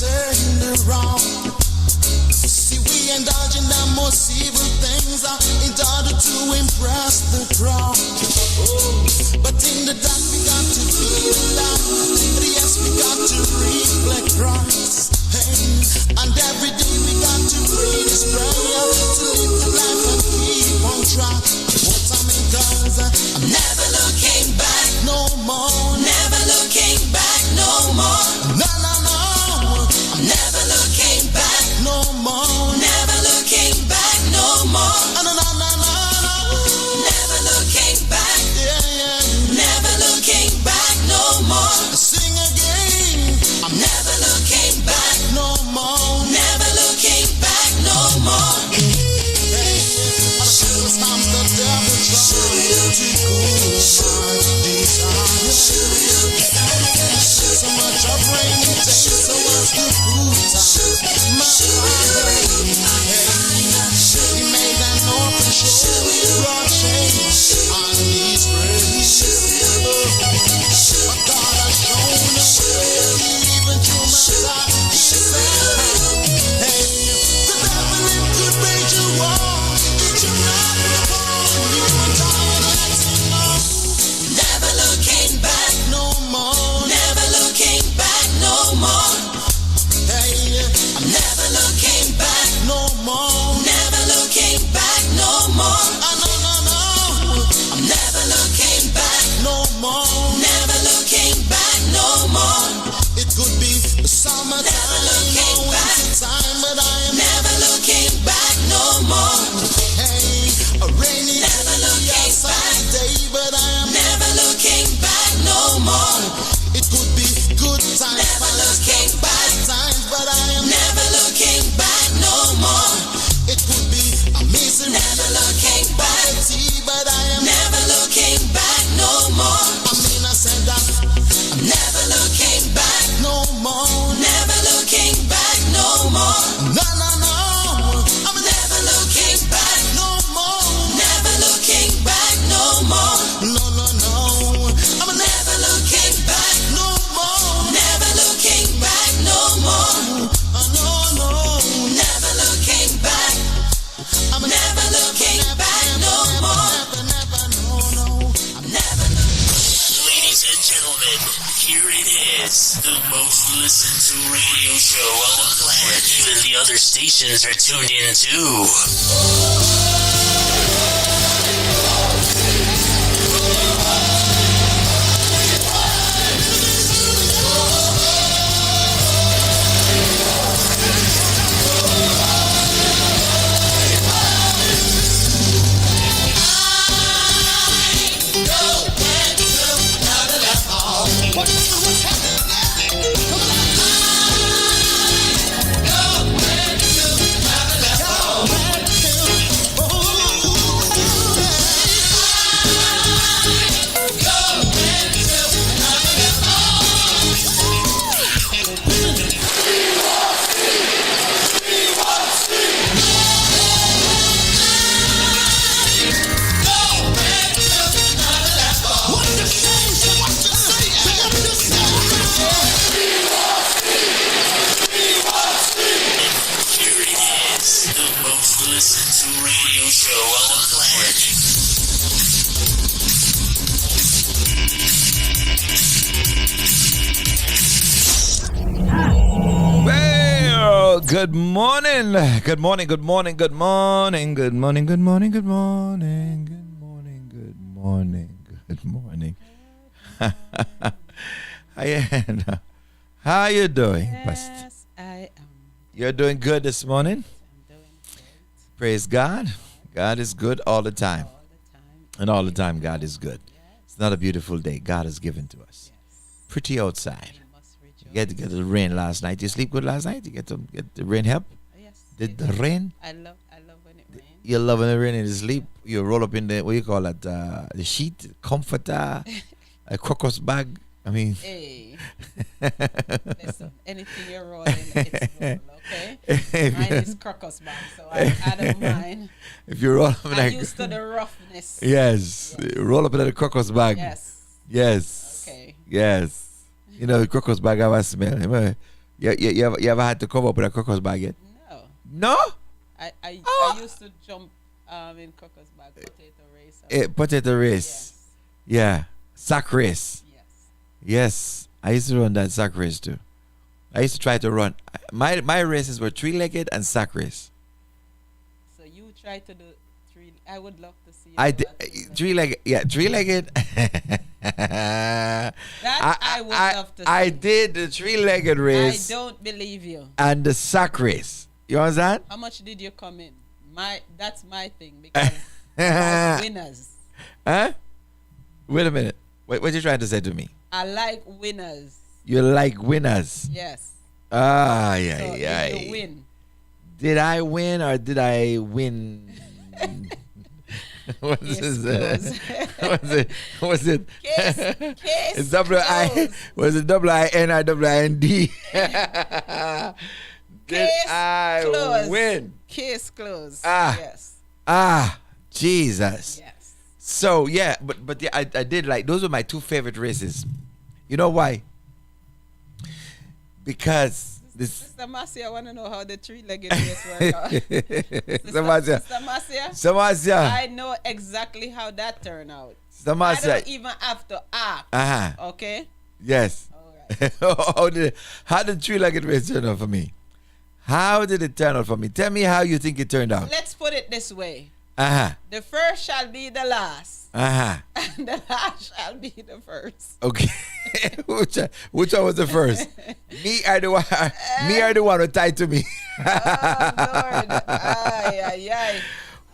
turned around. See, we indulge in the most evil things in order to impress the crowd. Oh, but in the dark we got to be the light. Yes, we got to reflect Christ. Hey, and every day we got to pray this prayer to live the life and keep on track. What I'm in guns, I'm never looking back no more. Never looking back no more. No, no, no. I'm never looking back no more. Never looking back no more. No, no, no, no, no. Never looking back. Yeah, yeah. Never looking back no more. Sing again. I'm never looking back no more. Never looking back no more. Hey, sometimes the devil tries to go my desire. So much of rain, it takes so much to put my fire. He made an open show, broad change on his praise. But God has shown the way, even through my life. He said, hey, the devil it could wage a war. It should not be born. You and I let him know. Never looking back no more. Never looking back no more. Hey, I'm never looking back no more. Never looking back no more. No, no, no. I'm never looking back no more. Never looking back no more. It could be summertime, never looking back. Time, but I am never looking back no more. Hey, a rainy never looking back day, but I am never looking back no more. It could be good times, never looking back times, but I am never looking back no more. It could be amazing, never looking back, but I am never looking back no more. I mean, I said that I'm never looking back no more. Never looking back no more. No, no, no. I'm never looking back no more. Never looking back no more. No, no, no. I'm never looking back no more. Never looking back no more. No, no. Never looking back. I'm never looking back no more. Never, no, no. I'm never. Ladies and gentlemen, here it is, the most listened to radio show on the planet. Even the other stations are tuned in too. Good morning. Good morning. Good morning. Good morning. Good morning. Good morning. Good morning. Good morning. Good morning. Good morning. How you doing, Pastor? Yes, I am. You're doing good this morning? I'm doing great. Praise God. God is good all the time. All the time. And all the time God is good. It's not a beautiful day God has given to us. Pretty outside. You must rejoice. You get the rain last night. You sleep good last night? You get the rain help? Yes. Did the rain? I love when it rains. You love when it rain and you sleep. You roll up in the, what you call it, the sheet, comforter, a crocus bag. I mean. Hey. Listen, anything you're rolling, it's roll, okay? Mine is crocus bag, so I don't mind. If you roll up in I'm used to the roughness. Yes. Roll up in the crocus bag. Yes. Yes. Okay. Yes. You know, the crocus bag have a smell. You ever had to cover up with a crocus bag yet? No. No? I used to jump in crocus bag potato race. Potato race. Yes. Yeah. Sack race. Yes. Yes. I used to run that sack race too. I used to try to run. My races were 3-legged and sack race. So you try to do 3. I would love to see. I do did that too. 3-legged. Yeah, 3-legged. That I would love to see. I did the 3-legged I race don't believe you. and the sack race. You understand? How much did you come in? That's my thing because I like winners. Huh? Wait a minute. What you trying to say to me? I like winners. You like winners? Yes. Ah, So yeah, yeah. if you win. Did I win or did I win? What's Case this? closed. Was it? Case It's W-I. closed. Was it W-I-N or W-I-N-D? Did Case I closed. win? Case closed. Ah. Yes. Jesus. Yes. So yeah, but yeah, I did like those were my 2 favorite races. You know why? Because this. Mr. Massey, I want to know how the 3-legged race work out. Samasia. Mr. Massey, Samasia. I know exactly how that turned out. I Samasia. don't even have to ask. Uh-huh. Okay? Yes. All right. how did 3-legged race turn out for me? How did it turn out for me? Tell me how you think it turned out. Let's put it this way. Uh-huh. The first shall be the last, Uh-huh. and the last shall be the first. Okay. which one was the first? Me or the one who tied to me? Oh, Lord. Ay, ay, ay.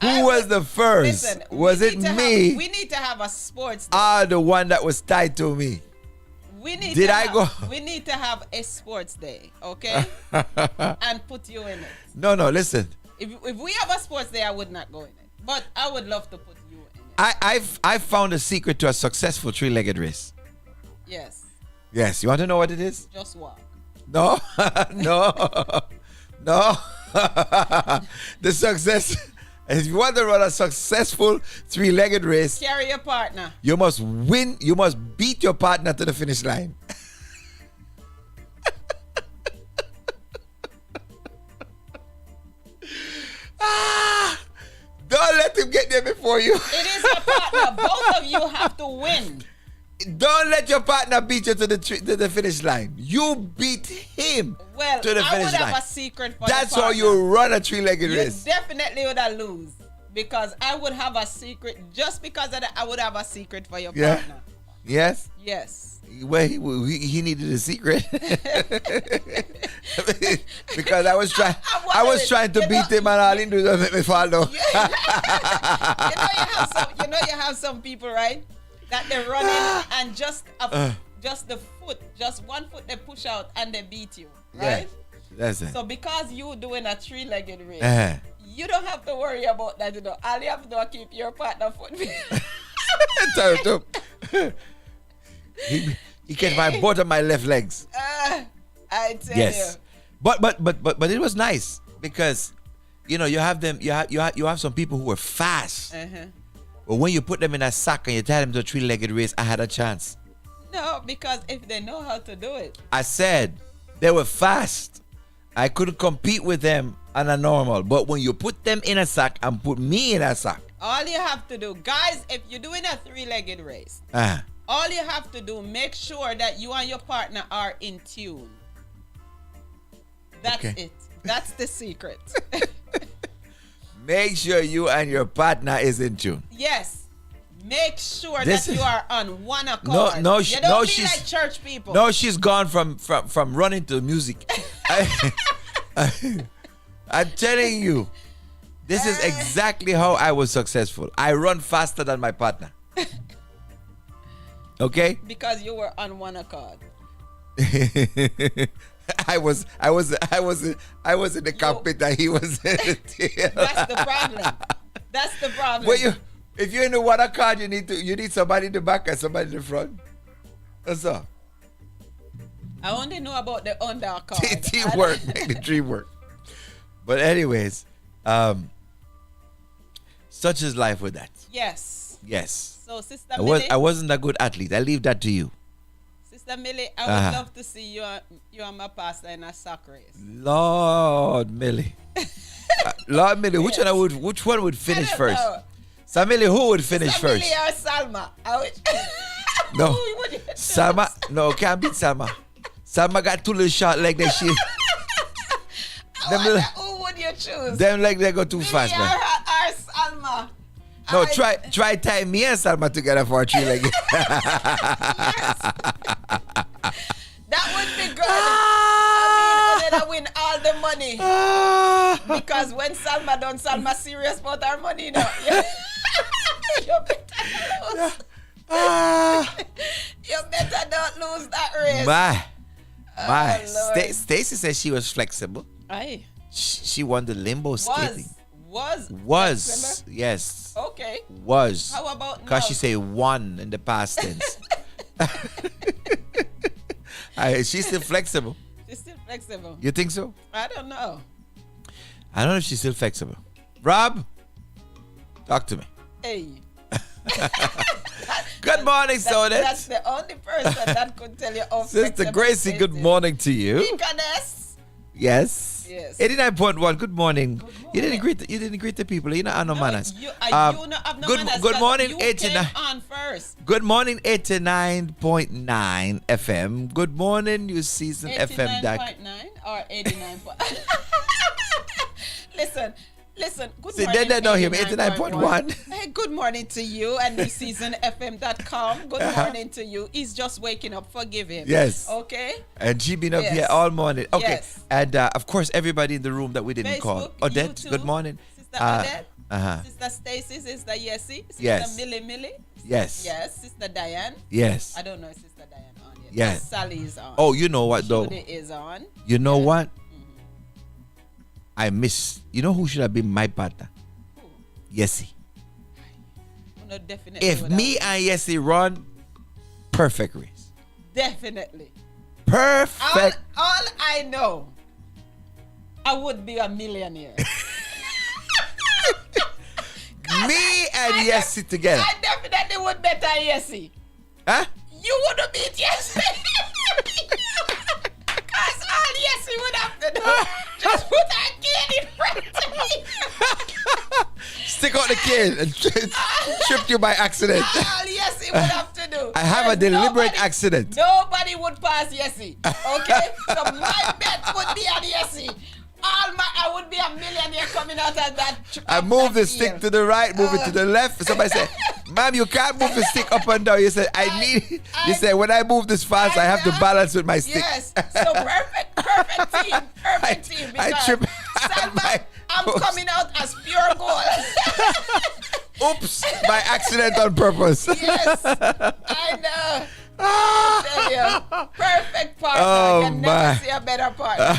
Who was the first? Listen, Was we it need to me we need to have a sports day. or the one that was tied to me? Did I go? We need to have a sports day, okay? And put you in it. No, listen. If we have a sports day, I would not go in it. But I would love to put you in it. I found a secret to a successful 3-legged race. Yes. Yes, you want to know what it is? Just walk. No, no. The success. If you want to run a successful 3-legged race, Carry your partner. you must win. You must beat your partner to the finish line. Don't let him get there before you. It is your partner. Both of you have to win. Don't let your partner beat you to the finish line. You beat him Well, to the I finish would line. have a secret for That's the how partner. you run a 3-legged You race. definitely would have lose. Because I would have a secret. Just because of that, I would have a secret for your Yeah. partner. Yes? Yes. Well, he needed a secret. Because I was trying to beat him and all he do was make me fall down. you know you have some people, right? That they're running and just the foot, just one foot they push out and they beat you, right? Yeah, that's it. So because you doing a 3-legged race, Uh-huh. you don't have to worry about that. You know, all you have to do is keep your partner foot. Tell him to- he catch my both of my left legs. I tell Yes, but it was nice because you know you have them. You have some people who are fast. you. But when you put them in a sack and you tie them to a 3-legged race, I had a chance. No, because if they know how to do it, I said they were fast. I couldn't compete with them on a normal. But when you put them in a sack and put me in a sack, all you have to do, guys, if you're doing a 3-legged race, uh, all you have to do, make sure that you and your partner are in tune. That's Okay. it. That's the secret. make sure you and your partner is in tune. Yes. Make sure This that is- you are on one accord. No, you don't be she's like church people. No, she's gone from running to music. I'm telling you, this is exactly how I was successful. I run faster than my partner. Okay? Because you were on one accord. I was in the cockpit and he was in the tail. That's the problem. That's the problem. Well, if you're in the water car, you need somebody in the back and somebody in the front. That's all. I only know about the undercard. Teamwork, make the dream work. But anyways, such is life with that. Yes. Yes. So, Sister I Millie, wasn't a good athlete. I leave that to you. Sister Millie, I would love to see you and my pastor in a sack race. Lord Millie. Lord Millie, which one would finish don't first? know. So Millie, who would finish Sister first? Millie or Salma? No. Who would you choose? Salma, no, can't beat Salma. Salma got two little short legs that she. Who would you choose? Them legs they go too fast, Millie man. or Salma? No, try tie me and Salma together for a 3-leg. That would be good. I mean, I win all the money. Because when Salma done, Salma serious about her money, you know. You better lose. You better not lose that race. My. Lord. Stacy said she was flexible. Aye. She won the limbo skating. Was. Was. Yes. Okay. Was. How about now? Because she say won in the past tense. She's still flexible. She's still flexible. You think so? I don't know. I don't know if she's still flexible. Rob, talk to me. Hey. Good morning, Sonet. That's the only person that could tell you how Sister flexible Gracie, it good is. morning to you. Deaconess. Yes. Yes. 89.1. Good morning. You didn't greet the people. You know, I no manners. You not have no good, manners. good morning, You 89. came on first. Good morning, 89.9 FM. Good morning, New Season FM. 89.9 or 89. Listen. Good See, morning. they know him. 89.1. 89.1. Hey, good morning to you and newseasonfm.com. Good morning to you. He's just waking up. Forgive him. Yes. Okay. And she been up Yes. here all morning. Okay. Yes. And of course, everybody in the room that we didn't Facebook, call. Odette, YouTube, good morning. Sister Odette. Uh-huh. Sister Stacy, Sister Yessie, Sister Yes. Millie. Yes. Yes, Sister Diane. Yes. I don't know if Sister Diane on yet. Yes. Sally is on. Oh, you know what though? Judy is on. You know what? I miss. You know who should have been my partner? Yessie. No, definitely. If would me have. and Yessie run, perfect race. Definitely. Perfect. All I know, I would be a millionaire. Me and Yessie together. I definitely would better Yessie. Huh? You wouldn't beat Yessie. Because all Yessie would have to do, just put a kid in front of me. Stick out the cane and tripped you by accident. All Yessie would have to do. I have a There's deliberate accident. Nobody would pass Yessie. Okay? So my bet would be on Yessie. I would be a millionaire coming out of that. I move the stick to the right, move it to the left. Somebody said, "Ma'am, you can't move the stick up and down." You said, You said, when I move this fast, I have to balance with my stick. Yes. So perfect team. Perfect team. I Because trip. Salma, I'm coming out as pure gold. Oops, by accident on purpose. Yes. I know. I tell you. Perfect partner. Oh, you can my. never see a better partner,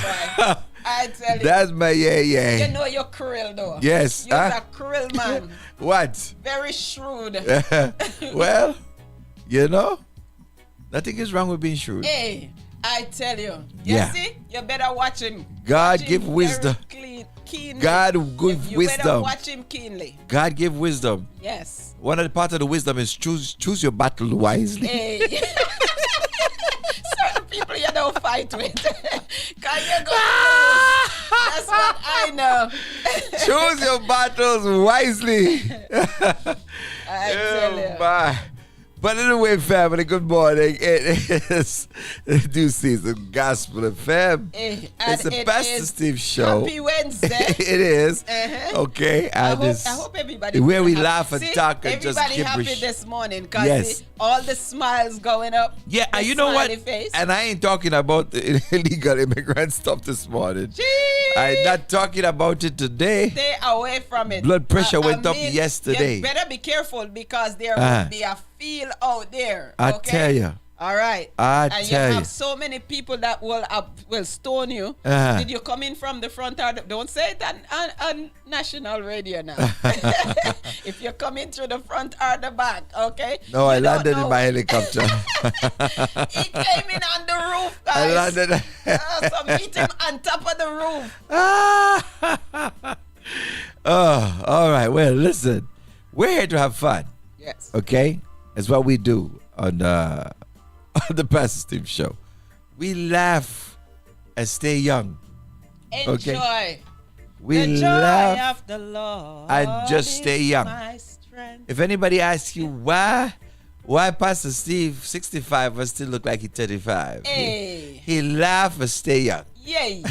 boy. I tell you. That's my yeah. You know you're krill though. Yes. You're a krill man. What? Very shrewd. Well, you know, nothing is wrong with being shrewd. Hey, I tell you. You Yeah. see? You better watch him. God Watch him give very wisdom. Keenly. God give You better wisdom. watch him keenly. God give wisdom. Yes. One of the part of the wisdom is choose your battle wisely. Hey. Certain people you don't fight with. Because you're going to lose. That's what I know. Choose your battles wisely. I tell you. My. But anyway, family, good morning. It is New Season Gospel FM. Hey, It's and the it Pastor is Steve show. Happy Wednesday. It is. Uh-huh. Okay. I And it's hope everybody where we happy. laugh and See, talk and just everybody happy gibberish. this morning because Yes. all the smiles going up. Yeah, the and you know what? smiley Face. And I ain't talking about the illegal immigrant stuff this morning. I'm not talking about it today. Stay away from it. Blood pressure I went up mean, yesterday. You better be careful because there Uh-huh. will be a feel out there. I okay? tell you. All right. I and tell you you. have so many people that will stone you. Uh-huh. Did you come in from the front or don't say it on national radio now. If you're coming through the front or the back, okay? No, I You don't landed in know. my helicopter. He came in on the roof, guys. I landed. So meet him on top of the roof. Oh, all right. Well, listen. We're here to have fun. Yes. Okay? That's what we do on on the Pastor Steve Show. We laugh and stay young. Enjoy. We the joy laugh of the Lord and just stay young. my strength. If anybody asks you why Pastor Steve 65 but still look like he's 35, Hey. he laugh and stay young. Yay.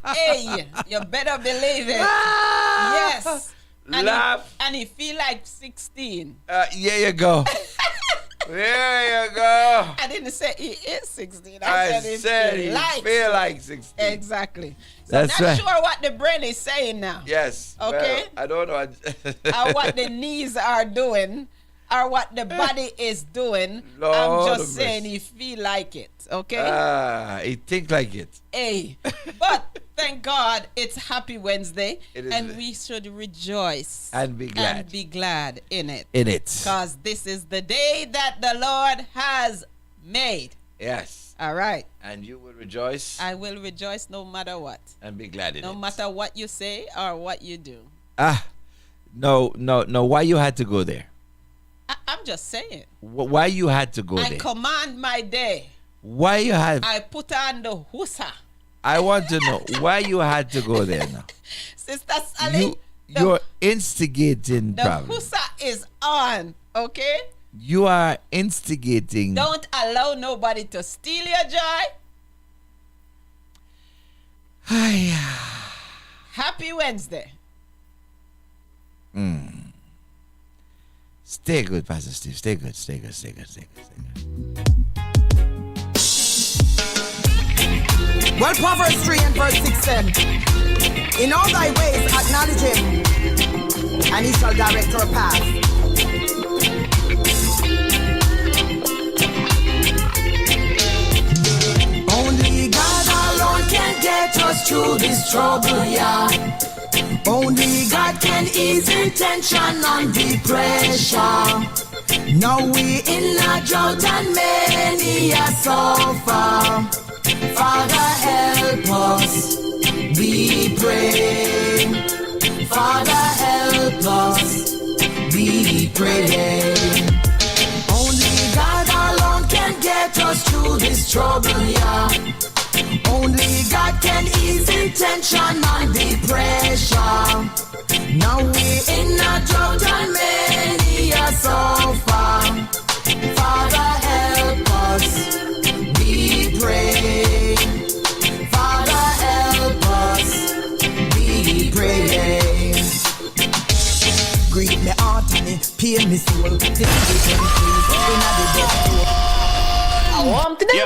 Hey, you better believe it. Yes. And Laugh. and he feel like 16. There you go. There you go. I didn't say he is 16. I he said he feel like 16. Exactly. So That's not right. sure what the brain is saying now. Yes. Okay. Well, I don't know. Or what the knees are doing. Or what the body is doing. Lord I'm of just saying mercy. he feel like it. Okay? He think like it. Hey. But thank God it's Happy Wednesday. It is. And we should rejoice. And be glad. And be glad in it. In it. Because this is the day that the Lord has made. Yes. All right. And you will rejoice I will rejoice no matter what. and be glad in No it. matter what you say or what you do. No. Why you had to go there? I'm just saying. Why you had to go I there? command my day. Why you had? I put on the husa. I want to know why you had to go there now. Sister Sally, You're instigating the problems. husa is on. Okay? You are instigating. Don't allow nobody to steal your joy. Happy Wednesday. Stay good, Pastor Steve. Stay good. Well, Proverbs 3 and verse 6 said, in all thy ways acknowledge him, and he shall direct your path. Only God alone can get us through this trouble, yeah. Only God can ease the tension and the pressure. Now we in a drought and many are suffer. Father, help us, we pray. Father, help us, we pray. Only God alone can get us through this trouble, yeah. Only God can ease the tension and the pressure. Now we in a drought and many are suffer. Father, help us, we pray. Father, help us, we pray. Greet me heart and me, pain me soul. This is the increase in the death toll. I want to them.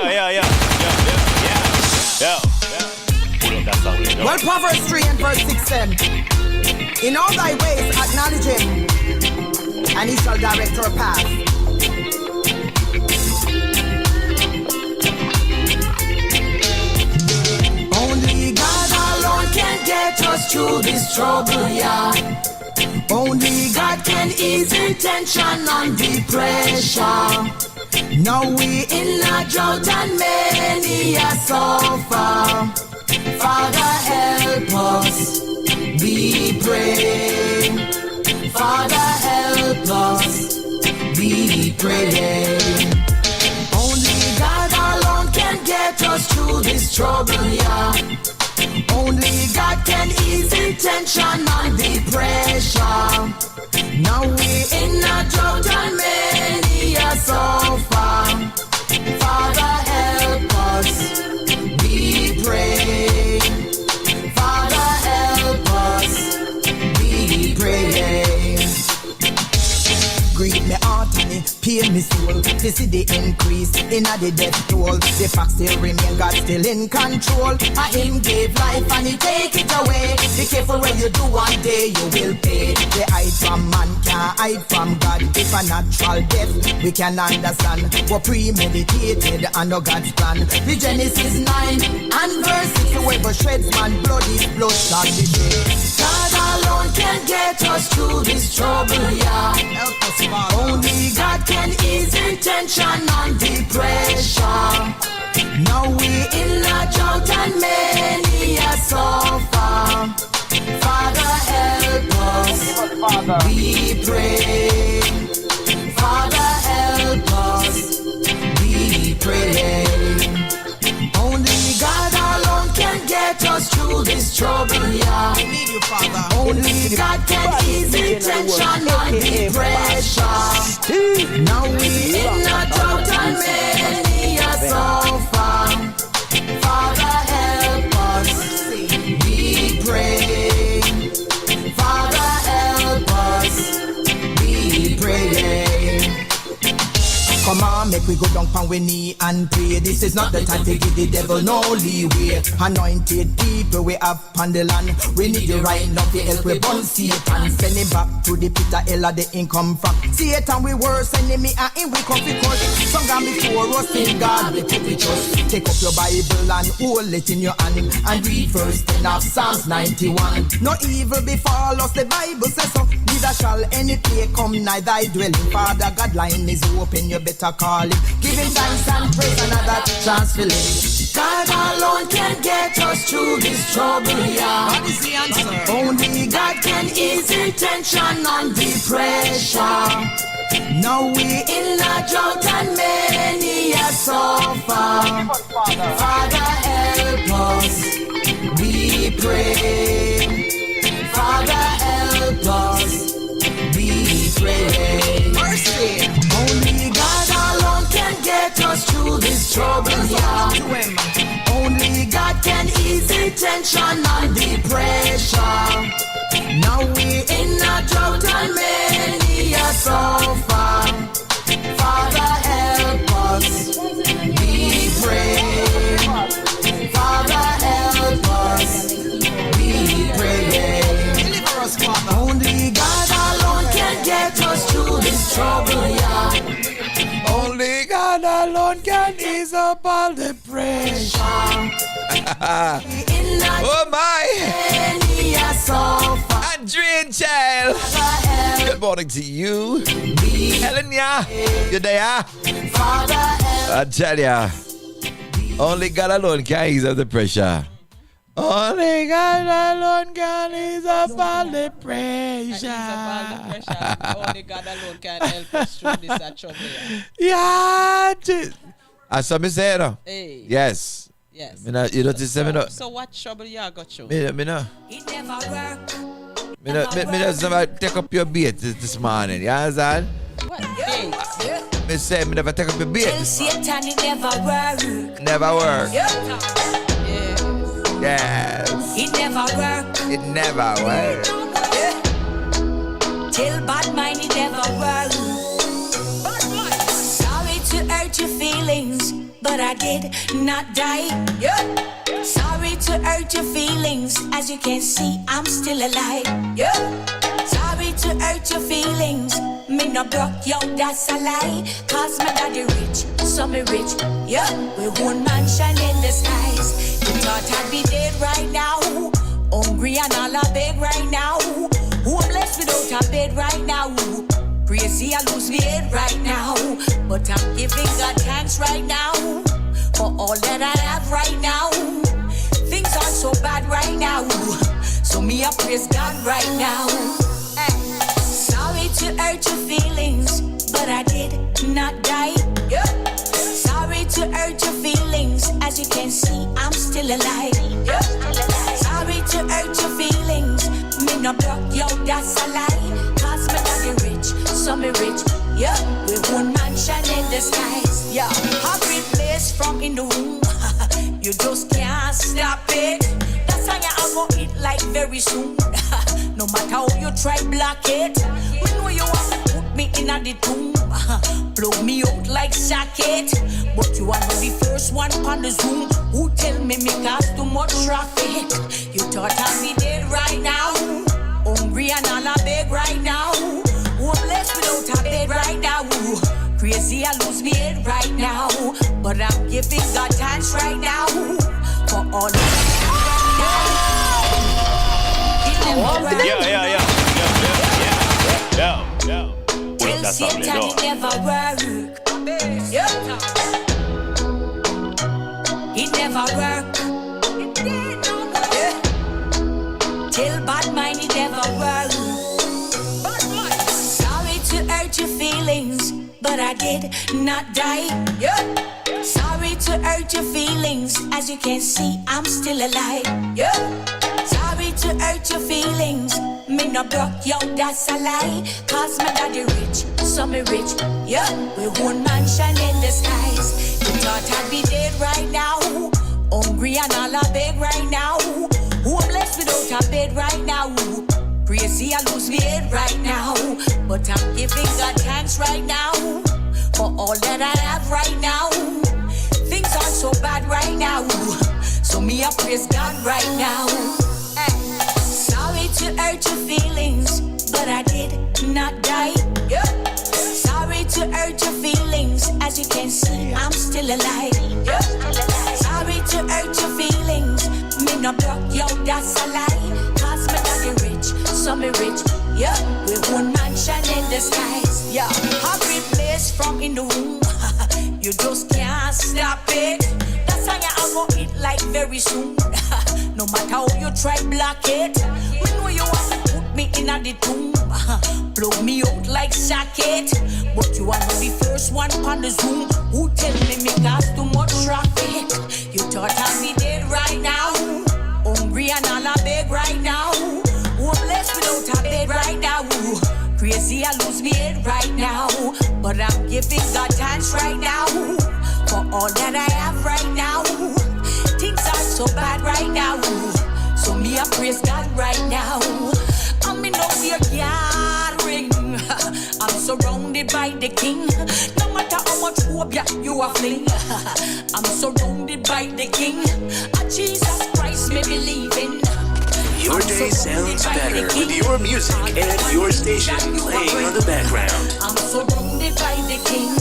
Well, Proverbs 3 and verse 6 said, in all thy ways acknowledge him, and he shall direct your path. Only God alone can get us through this trouble, yeah. Only God can ease the tension and the pressure. Now we in a drought and many are suffer. Father, help us, we pray. Father, help us, we pray. Only God alone can get us through this trouble, yeah. Only God can ease the tension and the pressure. Now we in a drought and many are suffer. Father, help us, we pray. Father, help us, we pray. Greet me heart and me, pain me soul. This is the increase in the death toll. The facts still remain, God still in control. Him gave life and he take it away. Be careful when you do, one day you will pay. The hide from man can't hide from God. If a natural death, we can understand. What premeditated under God's plan. The Genesis 9 and verse 6. Whoever shreds man blood, his blood shall be shed. God alone can get us through this trouble, yeah. Help us, Father. Only God can ease the tension and the pressure. Now we in a drought and many are suffer. Father, help us, we pray. Father, help us, we trouble, yeah. I need you, Father. Only God can ease the tension and the pressure. Now we in a drought and many are suffer. Father, help us. We pray. Father, help us. We pray. Come on, make we go down on we knee and pray. This is not the time to give the devil no leeway. Anointed people we have on the land. We need you right now to help we burn Satan. Send him back to the pit of hell of the income from. Satan we worst enemy and him we come because some gone before us in God we put it trust. Take up your Bible and hold it in your hand and read verse 10 of Psalms 91. No evil befall us, the Bible says so. Neither shall any plague come nigh thy dwelling. Father God line is open, you better call him. Give him thanks and praise, another chance for live. God alone can get us through this trouble, yeah. What is the answer? Only God can ease the tension and the pressure. Now we in a drought and many are suffer. Father help us, we pray. Father help us, we pray. Mercy. Only God alone can get us through this trouble, yeah. Only God can ease the tension and the pressure. Now we in a drought and many are suffer. Father help us, we pray. Father help us, we pray. Deliver us, Father. Only God alone can get us through this trouble, yeah. Only God alone can ease up all the pressure. Oh my! Adrian Child. Good morning to you. Helen, yeah. You there? I tell ya. Only God alone can ease up the pressure. Only God alone can ease up all the pressure. Only God alone can help us through this trouble. Yeah. As some say, no? Hey. Yes. Yes. You don't say me no. So what trouble you got you? Me no. It never work. Me just never take up your bait this morning. You understand? What bait? Me say me never take up your bait Tell this morning. Satan it never work. Never work. Yes. Yes. It never work. It never works. Tell bad mind it never work. Sorry to hurt your feelings, but I did not die. Sorry to hurt your feelings, as you can see, I'm still alive. Sorry to hurt your feelings, me no broke, yo, that's a lie. Cause my daddy rich, so me rich. We own mansion in the skies. You thought I'd be dead right now, hungry and all I beg right now. Homeless without a bed right now. Crazy, I lose my head right now. But I'm giving God thanks right now for all that I have right now. Things aren't so bad right now, so me I praise God right now. Sorry to hurt your feelings, but I did not die. Sorry to hurt your feelings, as you can see, I'm still alive. Sorry to hurt your feelings, me no broke, yo, that's a lie. Cause me daddy rich, so me rich. We own mansion in the skies. A great place from in the womb. You just can't stop it. That's how you gonna eat like very soon. No matter how you try block it, we know you want to put me in the tomb. Blow me out like socket. But you are not the first one on the Zoom who tell me cause too much traffic. You thought I'd be dead right now, hungry and all I beg right now. Homeless without a bed right now. Crazy, I lose me head right now. But I'm giving God thanks right now for all that. Tell Satan it never work. It never work. Tell bad mind it never work. Sorry to hurt your feelings, but I did not die. Sorry to hurt your feelings, as you can see, I'm still alive. Sorry to hurt your feelings. Me no broke, yo, that's a lie. Cause my daddy rich, so me rich. Yeah, we own mansion in the skies. You thought I'd be dead right now. Hungry and all I beg right now. Homeless without a bed right now. Crazy, I lose my head right now. But I'm giving God thanks right now for all that I have right now. Things aren't so bad right now. So me, I praise God right now. Sorry to hurt your feelings, but I did not die. Yeah. Sorry to hurt your feelings, as you can see, I'm still alive. Yeah. Sorry to hurt your feelings, me no broke, yo, that's a lie. Cause me daddy rich, so me rich. Yeah, we own mansion in the skies. Yeah, happy place from in the womb. You just can't stop it. That's how you gonna eat like very soon. No matter how you try block it, we know you want to put me in the tomb. Blow me out like socket. But you are not the first one on the Zoom who tell me cause too much traffic. You thought I'd be dead right now. Hungry and all I beg right now. Homeless without a bed right now. Crazy, I lose me head right now. But I'm giving God thanks right now for all that I have right now. Things are so bad right now. So me, I praise God right now. I'm in no fear gathering. I'm surrounded by the King. No matter how much hope you are fling. I'm surrounded by the King. Jesus Christ, me believe in. Your day sounds better with your music and your station playing on the background. I'm surrounded by the King.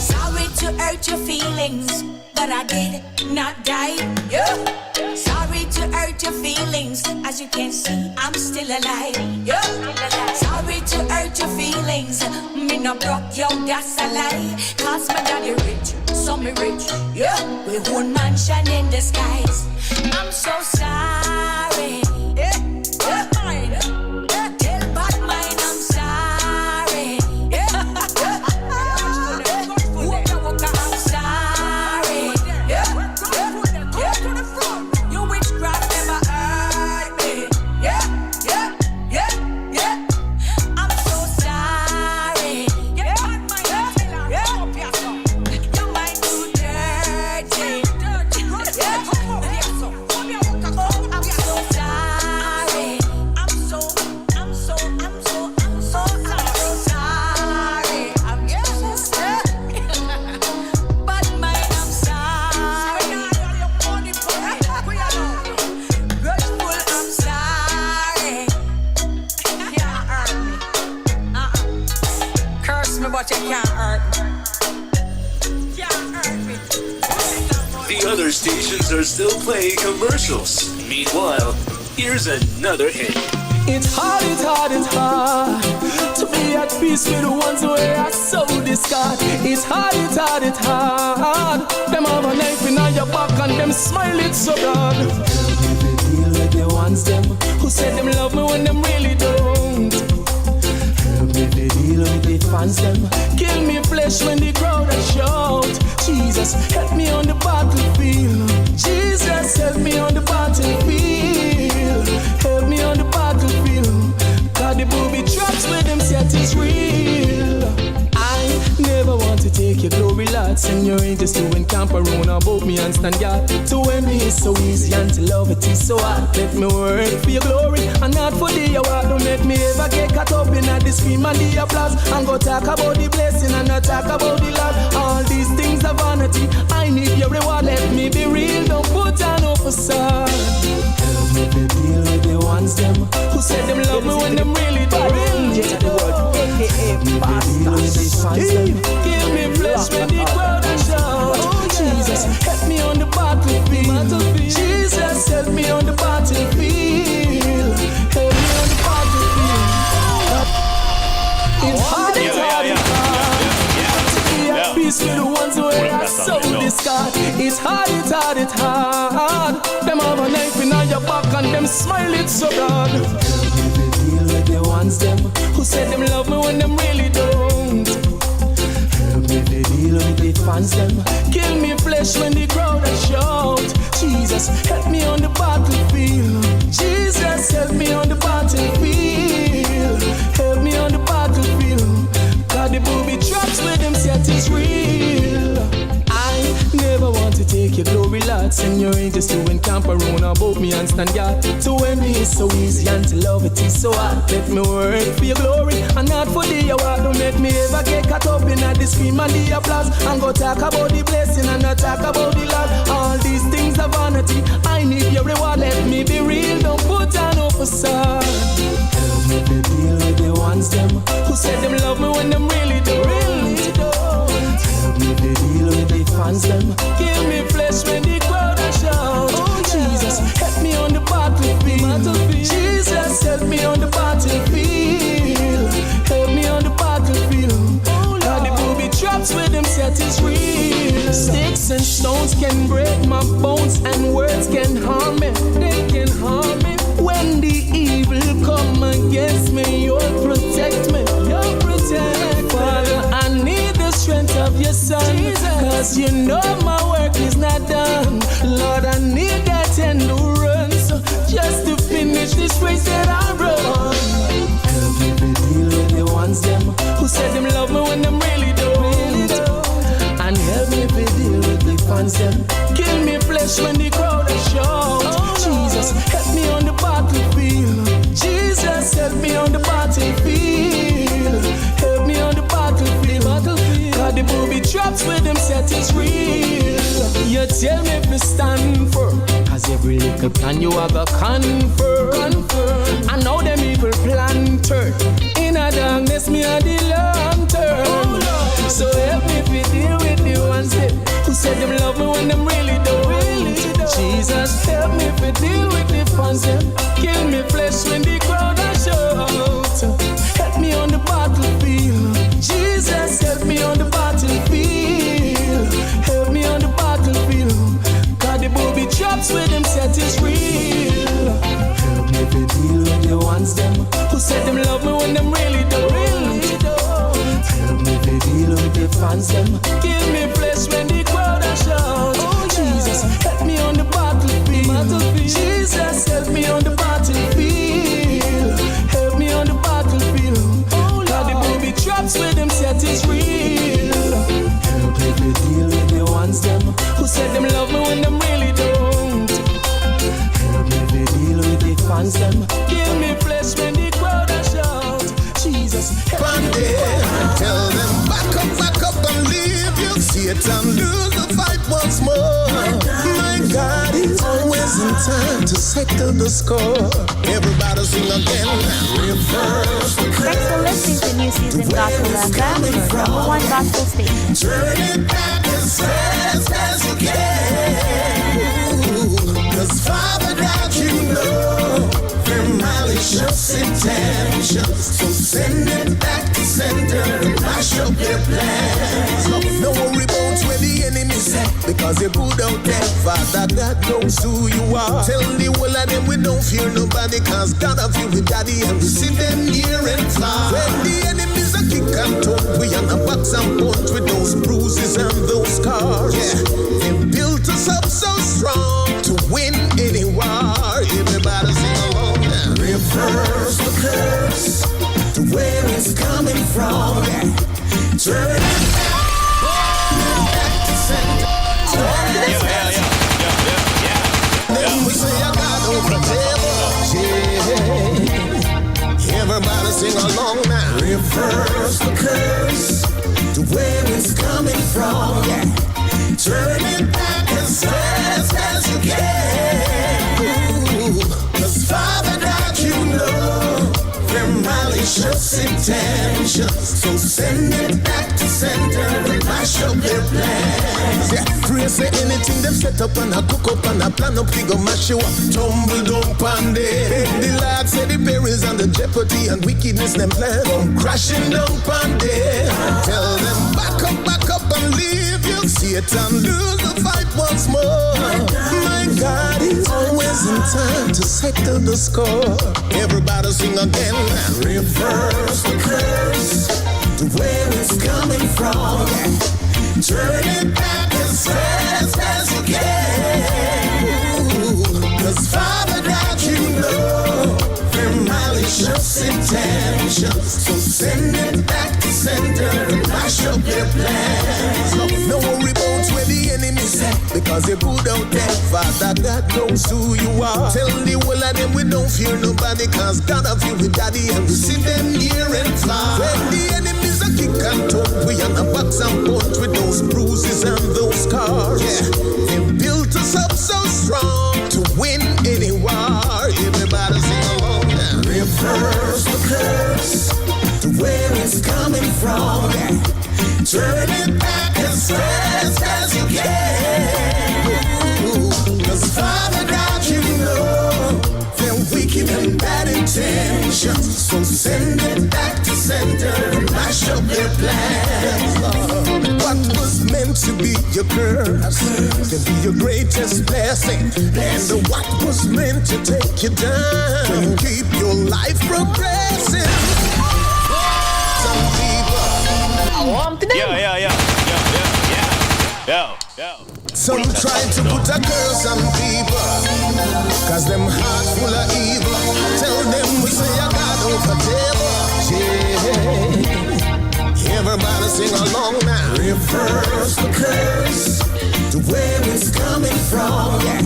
Sorry to hurt your feelings, but I did not die. Yeah. Sorry to hurt your feelings, as you can see, I'm still alive. Yeah. Sorry to hurt your feelings, me no broke, yo, that's a lie. Cause my daddy rich, so me rich. Yeah, we own mansion in the skies. I'm so sorry. Yeah, yeah, mine. Yeah, tell bad mine I'm sorry. Yeah, yeah. I'm sorry. Yeah, yeah. You witchcraft never hurt me. Yeah, yeah, yeah, yeah. I'm so sorry. Yeah, your mind too dirty. Yeah. I'm so sorry. I'm so sorry. I'm so sorry. But mine, I'm sorry. Grateful, I'm sorry. Can't hurt me. Curse me, but you can't hurt me. Can't hurt me. The other stations are still playing commercials. Meanwhile, here's another hit. It's hard to be at peace with the ones who are so discard. It's hard. Them have a knife in your back and them smile it so broad. Help me deal with the ones them who say them love me when them really don't. Help me deal with the fans them kill me flesh when the crowd are shout. Jesus, help me on the battlefield. Jesus, help me on the battlefield. Help me on the battlefield. God, the booby traps where them set is real. I never want to take your glory, Lord. Send your angels to encamp around about me and stand guard. To envy is so easy and to love it is so hard. Let me work for your glory and not for the award. Don't let me ever get caught up in the scream and the applause. And go talk about the blessing and not talk about the Lord. All these things are vanity. I need your reward. Let me be real. Don't put on no facade. Help me to deal with the ones them who said them love me when them really don't. Give me flesh when the crowd is shout. Jesus, help me on the battlefield. Jesus, help me on the battlefield. Help me on the battlefield. It's hard. To be at peace with the ones who are so discard. It's hard. Them have a knife in your back and them smile it so broad. Help me to deal with the ones them who say them love me when them really don't. Help me to deal with the fans them kill me flesh when the crowd are shout. Jesus, help me on the battlefield. chaperone above me and stand guard. To win me is so easy and to love it is so hard. Let me work for your glory and not for the award. Don't make me ever get caught up in the scream and the applause. And go talk about the blessing and not talk about the Lord. All these things are vanity, I need your reward. Let me be real, don't put on no facade. Help me to deal with the ones them who said them love me when them really don't. Help me to deal with the fans them. Give me flesh when the crowd are shout. Oh, Jesus, help me on the battlefield. Jesus, help me on the battlefield. Help me on the battlefield. God, the booby traps with them set is real. Sticks and stones can break my bones and words can harm me. They can harm me. When the evil come against me, you'll protect me. You'll protect me. Father, I need the strength of your son. Cause you know my work is not done. Lord, I need that endurance just to finish this race that I run. Help me to deal with the ones them who said them love me when them really don't. And help me to deal with the fans them. Kill me flesh when the crowd is shout. Jesus, help me on the battlefield. Jesus, help me on the battlefield. Help me on the battlefield. God, the booby traps with them set is real. You tell me to stand firm, cause every little plan you have a confirm. I know them evil plan turn. In a darkness, me a the long term. So help me to deal with the ones that who said them love me when them really don't. Jesus, help me to deal with the fans them. Kill me flesh when the crowd are shout. Help me on the battlefield. Jesus, help me on the battlefield. Help me on the battlefield. God, the booby traps with them set is real. Help me to deal with the ones them who said them love me when them really don't. Help me to deal with the fans them. Kill me flesh when the crowd are shout. Jesus, help me on the battlefield. Jesus, help me on the battlefield. Help me on the battlefield. God, the booby traps with them set is real. Help me to deal with the ones them who said them love me when them really don't. Help me to deal with the fans them. Give me flesh when the crowd are shout. Jesus, help me. Tell them back up and leave you. Satan lose the fight once more. My God is always in time to settle the score. Everybody sing again. Reverse the curse. Thanks for listening to New Season Gospel FM, your number one gospel station. Turn it back as fast as you can. Cause Father God, you know their malicious intentions. So send it back to center and mash up their plans. No worry about where the enemy set, because you're good out there. Father God knows who you are. Tell the whole of them we don't fear nobody, cause God of you with daddy and we see them near and far. When the enemies are kick and talk, we are not box and punch with those bruises and those scars. Yeah, they built us up so strong to win any war. Everybody sing along now. Reverse the curse to where it's coming from. Yeah. Turn it back to center. Then we say I got over the table. Everybody sing along now. Reverse the curse to where it's coming from. Yeah. Turn it back as fast as you can. Cause Father God, you know their malicious intentions. So send it back to center and mash up their plans. Yeah, pray say anything them set up and a cook up and a plan up, we go mash you up, tumble down pan day. The Lord say the perils and the jeopardy and wickedness them plan come crashing down pan day. Tell them back up and leave you. Satan lose the fight once more. My God is always in time to settle the score. Everybody sing again. Reverse the curse to where it's coming from. Turn it back as fast as you can. Cause Father God, you know their malicious intentions. So send it back to center and mash up their plans. No worry about where the enemy say, because you're good out there. Father God knows who you are. Tell the whole of them we don't fear nobody, cause God of you with daddy and we see them near and far. When the enemies are kick and talk, we on a box and punch with those bruises and those scars. Yeah, they built us up so strong to win any war. Everybody sing along now. Reverse the curse to where it's coming from. Yeah. Turn it back as fast as you can. Cause Father God, you know they're wicked and bad intentions. So send it back to center and mash up their plans. What was meant to be your curse can be your greatest blessing. And what was meant to take you down can keep your life progressing. Some people Some try to put a curse on people, cause them heart full of evil. Tell them we say a God over devil. Yeah. Everybody sing along now. Reverse the curse to where it's coming from. Yeah.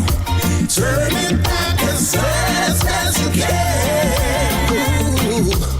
Turn it back as fast as you can.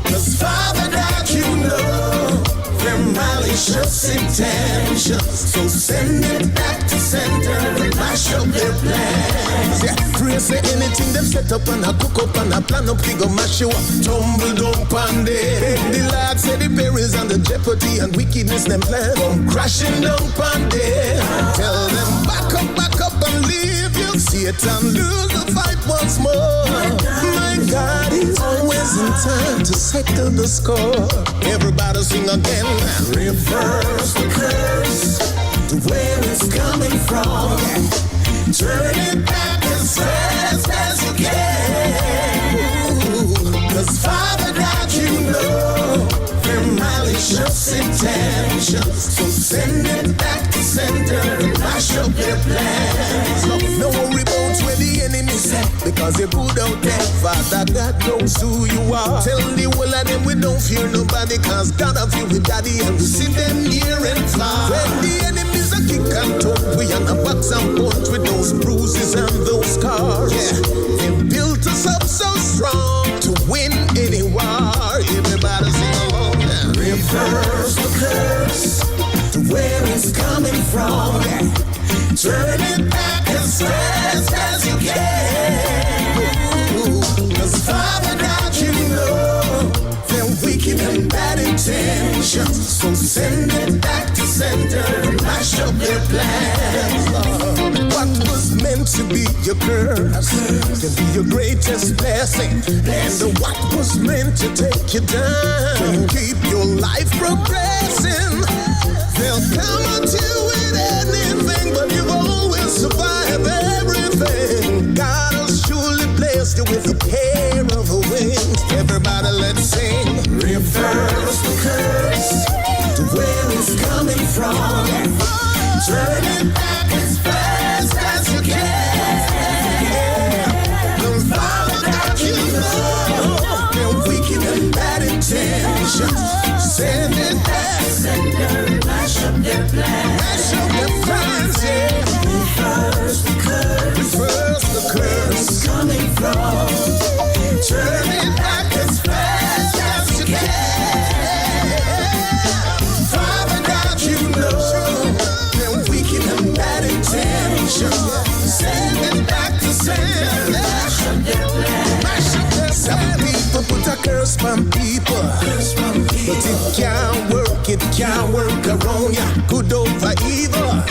Cause Father God, you know their malicious intentions. So send it back to center and mash up their plans. Yeah, pray say anything they've set up and a cook up and a plan up, we go mash you up, tumble down pan there. The Lord said the perils and the jeopardy and wickedness them plan come crashing down pan there. Tell them back up and leave you. Satan lose the fight once more. My God is always in time to settle the score. Everybody sing again. Reverse the curse to where it's coming from. Turn it back as fast as you can. Cause Father God, you know their malicious intentions. So send it back to center and mash up their plans. No worry about where the enemy set, because you're good out there. Father God knows who you are. Tell the whole of them we don't fear nobody, cause God of you with daddy and we see them near and far. When the enemies are kick and talk, we on a box and punch with those bruises and those scars. Yeah, they built us up so strong to win any war. Everybody sing along now. Reverse the curse to where it's coming from. Yeah. Turn it back as fast as you can. Cause Father God, you know they're wicked and bad intentions. So send it back to center and mash up their plans. What was meant to be your curse can be your greatest blessing. And what was meant to take you down can keep your life progressing. They'll come at you with anything, but you've always survived everything. God has surely blessed you with a pair of wings. Everybody, let's sing. Reverse the curse to where it's coming from. Turn it back as fast as you can. The Father that you know, they're wicked and bad intentions. Send it back, mash up their plans. Mash up their plans, yeah. Reverse the curse it's coming from. Turn it back as fast as you can. Father God, you know they're wicked and bad intentions. Send it back to send. Mash up their plans. Mash up their plans. Some people put a curse on people, but it can't work around ya. Good over evil.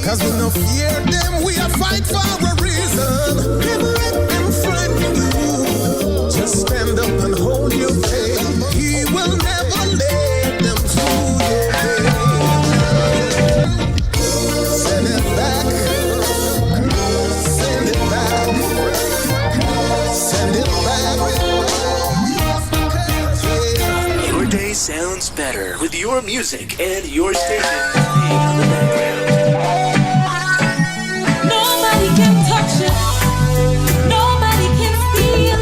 Cause we no fear them, we a fight for a reason. Never let them frighten you. Just stand up and hold your faith. He will never let them fool you. Send it back. Send it back. Send it back. Your day sounds better with your music and your station playing on the background. Nobody can touch it. Nobody can steal.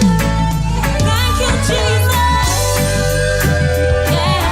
Thank you, Jesus. Yeah.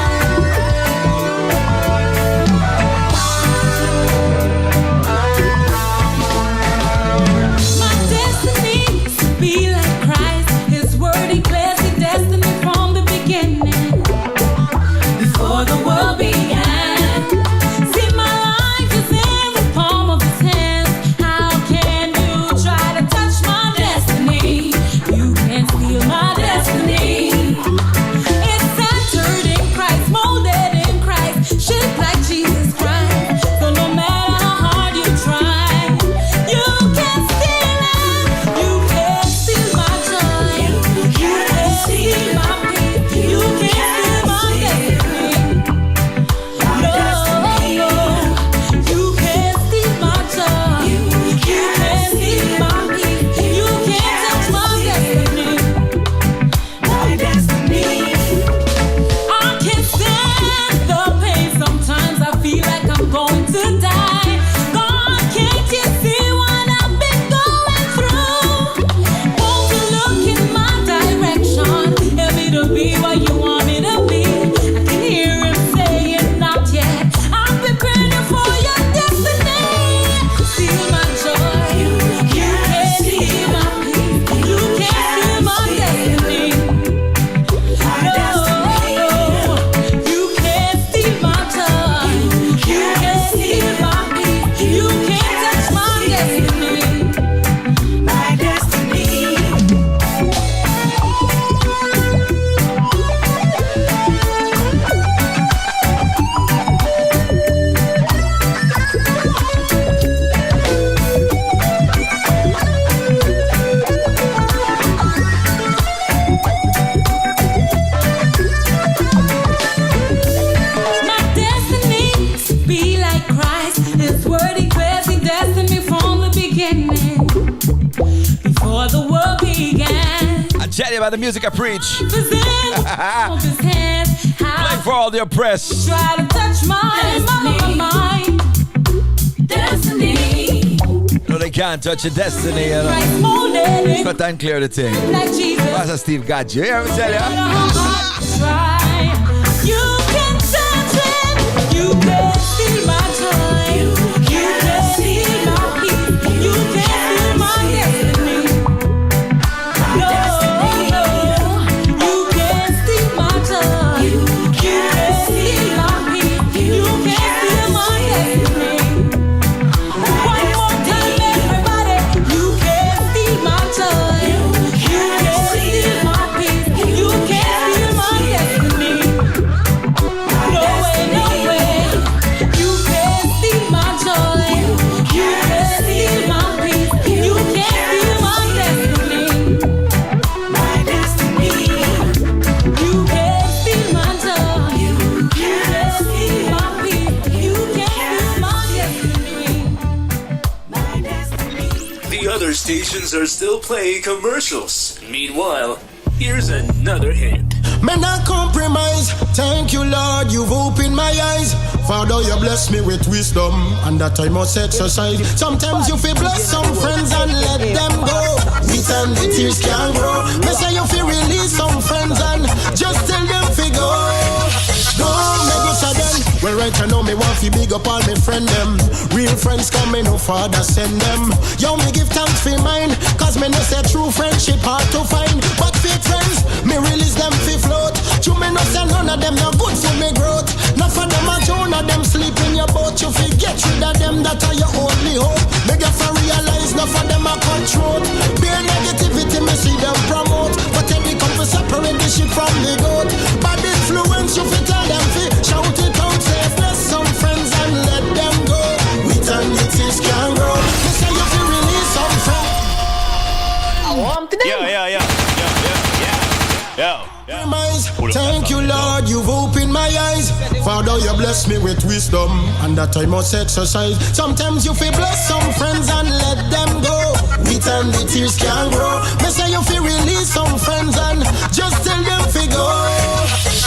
by the music I preach. Playing for all the oppressed. Try to touch my mind. Destiny. No, they can't touch your destiny, you know. Molded. Cut and clear the thing. Like Jesus. Pastor Steve got you. Here, I tell ya. Try. You can touch it. You can see my joy. You can see my peace. You can see my destiny. No, you can see my joy. You can see my peace. You can see my destiny. One more time, everybody. You can see my joy. You can see my peace. You can see my destiny. No way, no way. You can see my joy. You can see my peace. You can see my destiny. My destiny. You can see my joy. You can see my peace. You can see my destiny. The other stations are still playing commercials. Meanwhile, here's another hit. Me not compromise. Thank you, Lord, you've opened my eyes. Father, you bless me with wisdom, and that I must exercise. Sometimes you feel bless some friends and let them go. With and the tears can grow. Me say you feel release some friends and just tell them fi go. Go, me go sudden. Well, right now me want fi big up all me friend them. Real friends coming, no father send them. Yo, me give thanks for mine, cause me know say true friendship hard to find. But fake friends, me release them fi float. You me know say none of them no good for me growth. Not for them a Jonah, them sleep in your boat. You fi get rid of them, that are your only hope. Me get for realize, not for them a control. Bare negativity, me see them promote. But then they come to separate the ship from the goat. Bad influence, you fi tell them fi shout it out, say bless some friends and let them go. With and the tears can grow. Me say you fi release some friends. I want to them. Yeah. Thank you, Lord, you've opened my eyes. Father, you bless me with wisdom, and that I must exercise. Sometimes you feel bless some friends and let them go. With and the tears can grow. Me say you feel release some friends and just tell them fi go.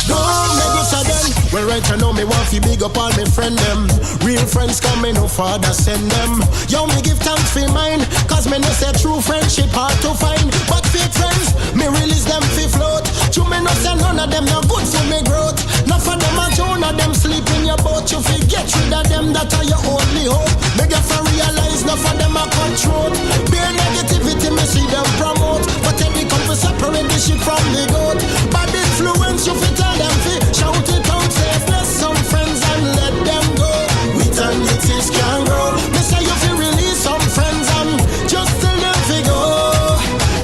Go, me go sudden. Well, right now me want fi big up all me friend them. Real friends coming, no father send them. Yo, me give thanks for mine, cause me know say true friendship hard to find. But fake friends, me release them fi float. You me know say none of them no good for me growth. Not for them a Jonah, them sleep in your boat. You fi get rid of them, that are your only hope. Me get for realize, not for them a control. Bare negativity, me see them promote. But then they come to separate the ship from the goat. Bad influence, you fi tell them fi shout it out, say bless some friends and let them go. With and the tears can grow. Me say you fi release some friends and just tell them fi go.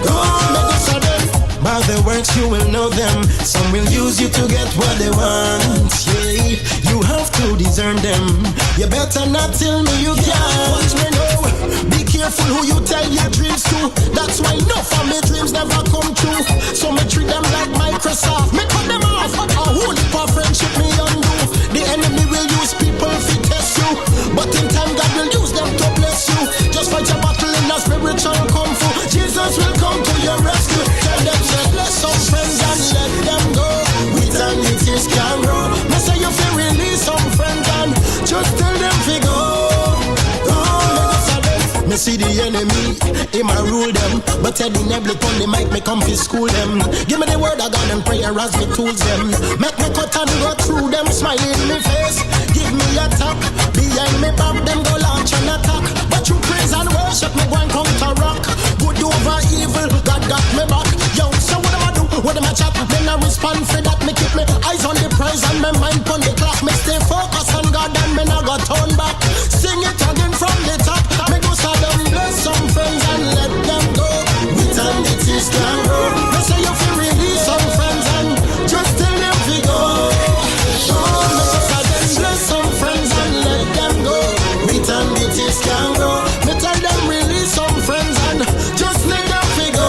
Go, me go sudden. By the works you will know them. Some will use you to get what they want. Yeah, you have to discern them. You better not tell me you can't. Watch me know. Be careful who you tell your dreams to. That's why enough of my dreams never come true. So me treat them like Microsoft. Me cut them off. A whole heap of friendship me undo. The enemy will use people to test you, but in time God will use them to bless you. Just fight your battle in a spiritual kung fu. Jesus will come to your rescue. Tell them say bless some friends and let them go. With and the tears can grow. Me say you feel release some friends and just tell them fi go. Me see the enemy, he might rule them. But Teddy Nebly on the mic, me come fi school them. Give me the word of God and prayer as me tools them. Make me cut and go through them, smile in me face. Give me a tap, behind me back, them go launch an attack. But you praise and worship, me go and counter rock. Good over evil, God got me back. Yo, so what am I do? What am I chat? Then I respond for that, me keep me eyes on the prize and my mind on the clock. Me stay focused on God and me not go turn back. Sing it again from the top. Me go start them bless some friends and let them go. With and the tears can grow. Me say you feel release some friends and just tell them fi go. Oh, me go start them bless some friends and let them go. With and the tears can grow. Me tell them release some friends and just let them fi go.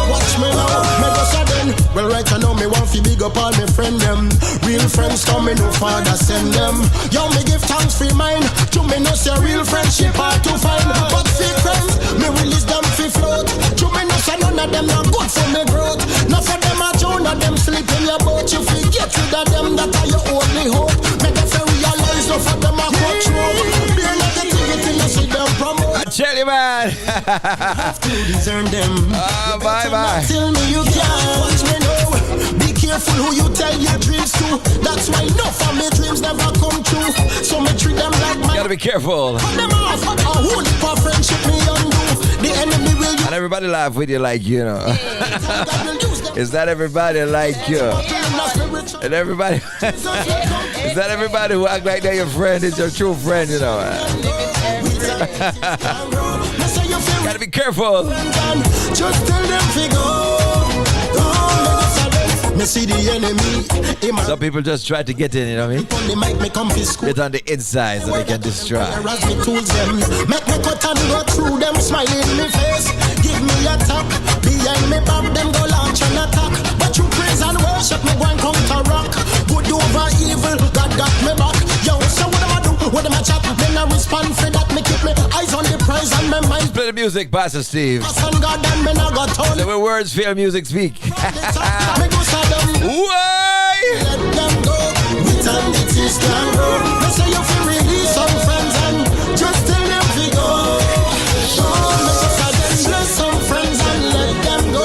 Watch me now, me go sudden. Well, right now me want fi big up all me friend them. Real real friends come me no father send them. Yo, me give thanks for mine. To me no say real friendship hard to find. But fake friends, me release them fi float. To me no say none of them not good for me growth. None of them are Joan of them sleep in your boat. You fi get rid of them, that are your only hope. Make them fi realize none of them are coach road. Be a negativity, you see them promote. I tell you, man. Have to discern them. Bye. Tell me you can't watch me now. Be careful who you tell your dreams to. That's why no of my dreams never come true. So me treat them like my. Gotta be careful. Cut them off. A whole heap of friendship me undo. The enemy will use. Not everybody laugh with you like you know. Is that everybody like you? And everybody. Is that everybody who act like they're your friend is your true friend? You know. Gotta be careful. Just tell them figure. Me see the enemy. Some people just try to get in, you know what I mean? Get on the inside so they can destroy. Make me cut and go through them, smiling in me face. Give me a tap, behind me back, them go launch and attack. But you praise and worship me, go and counter rock. Good over evil, God got me back. Yo, so what am I do? What am I chat? Then I respond for that, me keep me eyes on the prize and my mind. Play the music, Pastor Steve. God and me not got told. The way words feel, music speak. Why? Let them go. Eternities can go. They say you feel release some friends and just tell them to go. Bless some friends and let them go.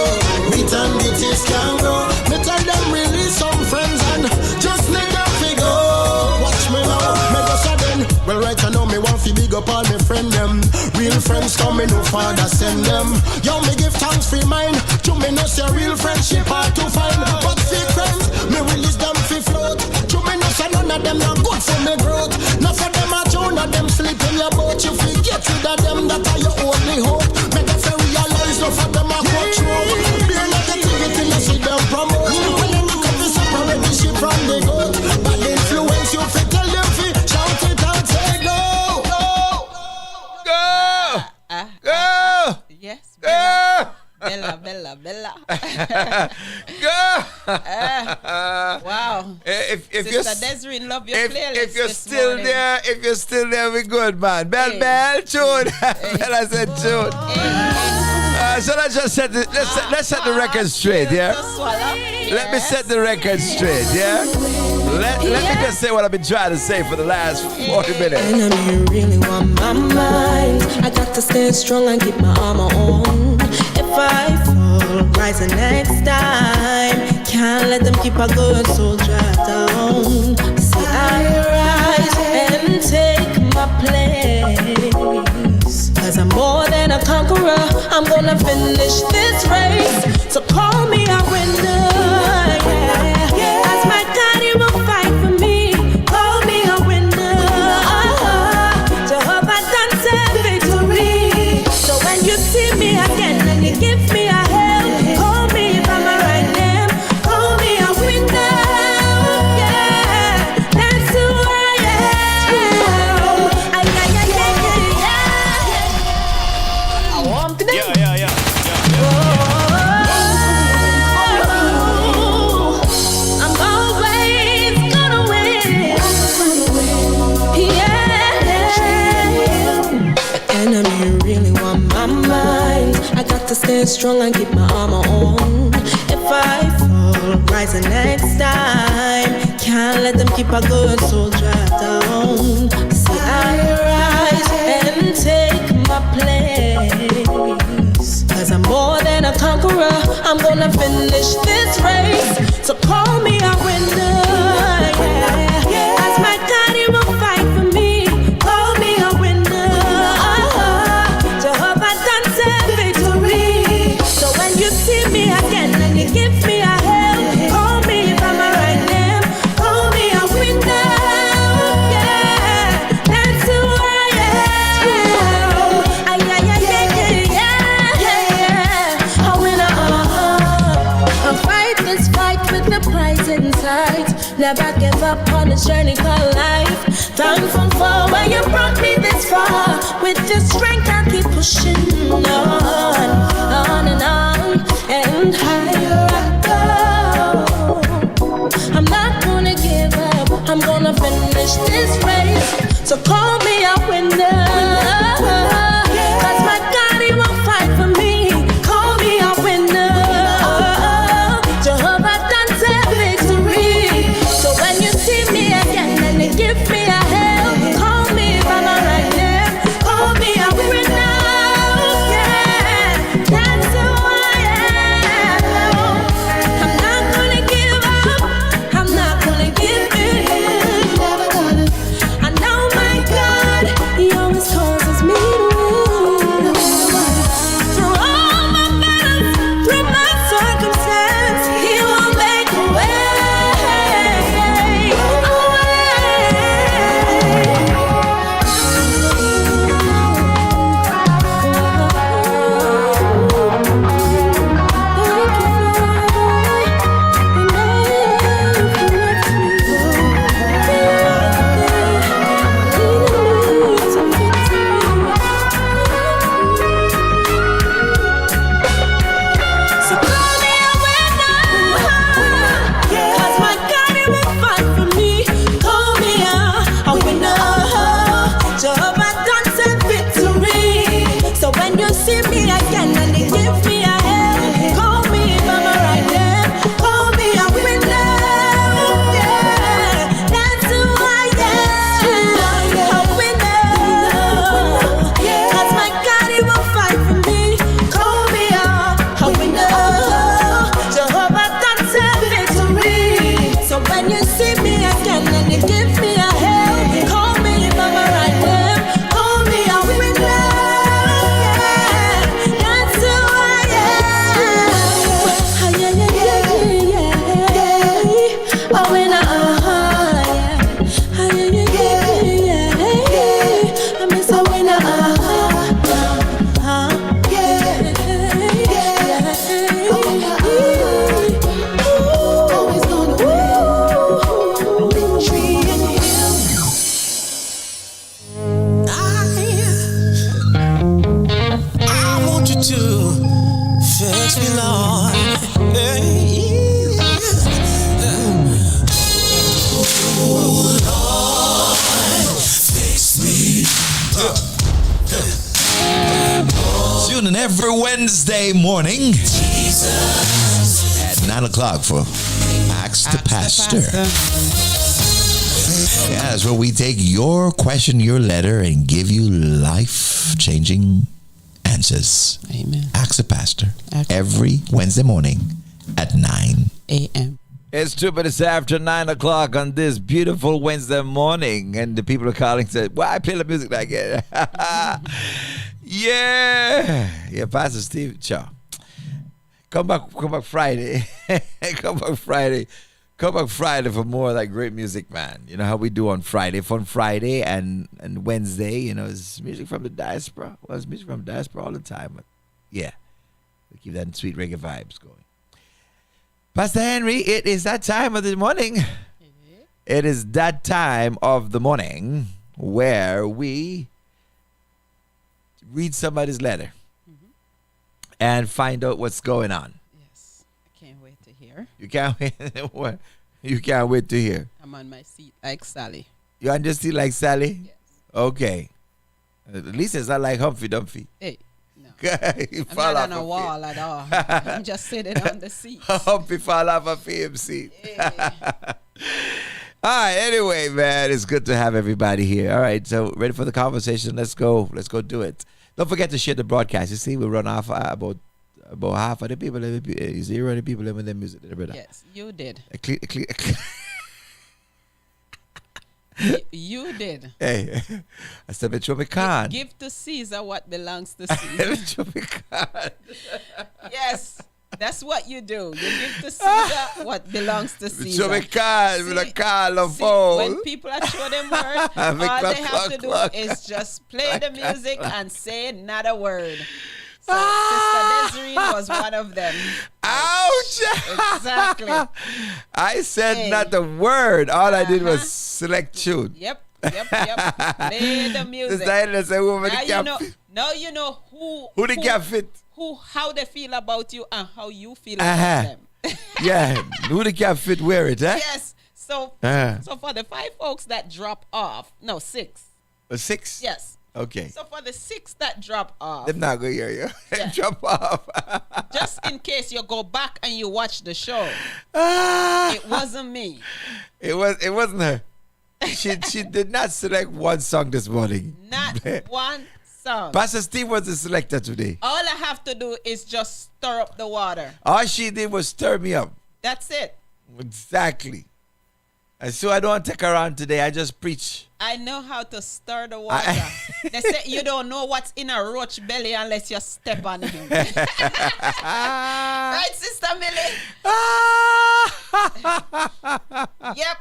Eternities can go. Me tell them release some friends and just let them to go. Watch me now. Me go sudden. Well, right now me want to big up all my friend them. Real friends come me no father send them. Yo, me give thanks for mine. To me no say real friendship hard to find. But fake friends, me release them fi float. To me no say none of them not good for me growth. None of them are Joan of them sleep in your boat. You fi get rid of them, that are your only hope. Make them fi realize none of them are coach road. Be a negativity, you see them promote. When they look at the separate the ship from the goat. Bad influence, you fi tell them fi shout it out, say go. Yes. Go. Bella. Go. Wow. If Sister Desiree, love your playlist. If you're still there, we good, man. Bell, tune. Bella said tune. So let's just let's set the record straight, yeah? Let me set the record straight, yeah? Let me just say what I've been trying to say for the last 40 minutes. And you really want my mind. I got to stay strong and keep my armor on. If I fall, rise the next time. Can't let them keep a good soldier down. See, I rise and take my place. Cause I'm more than a conqueror. I'm gonna finish this race. So call me a winner. Yeah. As my God, he will fight for me. Call me a winner. Jehovah done said victory. So when you see me again and you give me a hand, call me by my right name. Call me a winner. Yeah, that's who I am. I want to Yeah. I'm always gonna win. Yeah. Enemy really want my mind. I got to stay strong and keep my armor on. If I fall, rise the next time. Can't let them keep a good soldier down. See, I rise and take my place. Cause I'm more than a conqueror. I'm gonna finish this race. So call me a winner. Yeah. As my God, he will fight for me. Call me a winner. Jehovah done said victory. So when you see me again and you give me a hand, call me by my right name. Call me a winner. Yeah, that's who I am. A winner. A fight this fight with the prize in sight. Never give up on this journey called life. Thankful for where you brought me this far. With your strength I'll keep pushing on and on, and higher I go. I'm not gonna give every Wednesday morning at 9 o'clock for Ask the Pastor. Yeah, that's where we take your question, your letter, and give you life-changing answers. Amen. Ask the Pastor every Wednesday morning at 9 a.m. It's 2 minutes after 9 o'clock on this beautiful Wednesday morning, and the people are calling and say, "Why play the music like it?" Yeah, Pastor Steve Shaw. Come back Friday. Come back Friday for more of that great music, man. You know how we do on Friday, Fun Friday, and Wednesday. You know, it's music from the diaspora. Well, it's music from the diaspora all the time, but yeah, we keep that sweet reggae vibes going. Pastor Henry, it is that time of the morning. It is that time of the morning where we read somebody's letter and find out what's going on. Yes, I can't wait to hear. You can't wait. You can't wait to hear. I'm on my seat like Sally. You on your seat like Sally? Yes. Okay. At least it's not like Humphrey Dumphy. Hey. I'm not on a wall at all. I'm just sitting on the seat. Humpy fall off of him seat. All right. Anyway, man, it's good to have everybody here. All right. So ready for the conversation? Let's go. Let's go do it. Don't forget to share the broadcast. You see, we run off about half of the people. 0 of the people living their music. Yes, you did. You did. Hey, I said, "But you can't give to Caesar what belongs to Caesar." Yes, that's what you do. You give to Caesar what belongs to Caesar. When people are showing them words, all they have to do is just play the music and say not a word. So Sister Desiree was one of them. Ouch! Exactly. I said not a word. All I did was select tune. Yep. Play the music. Now you know who they can fit. How they feel about you and how you feel about them. Yeah, who they can fit wear it, eh? Yes. So for the 5 folks that drop off, no, 6. 6? Yes. Okay. So for the 6 that drop off, they're not gonna hear you. Yeah. Drop off. Just in case you go back and you watch the show, it wasn't me. It wasn't her. She did not select one song this morning. Not one song. Pastor Steve was the selector today. All I have to do is just stir up the water. All she did was stir me up. That's it. Exactly. And so I don't take her around today. I just preach. I know how to stir the water. They say you don't know what's in a roach belly unless you step on him. Right, Sister Millie? Yep.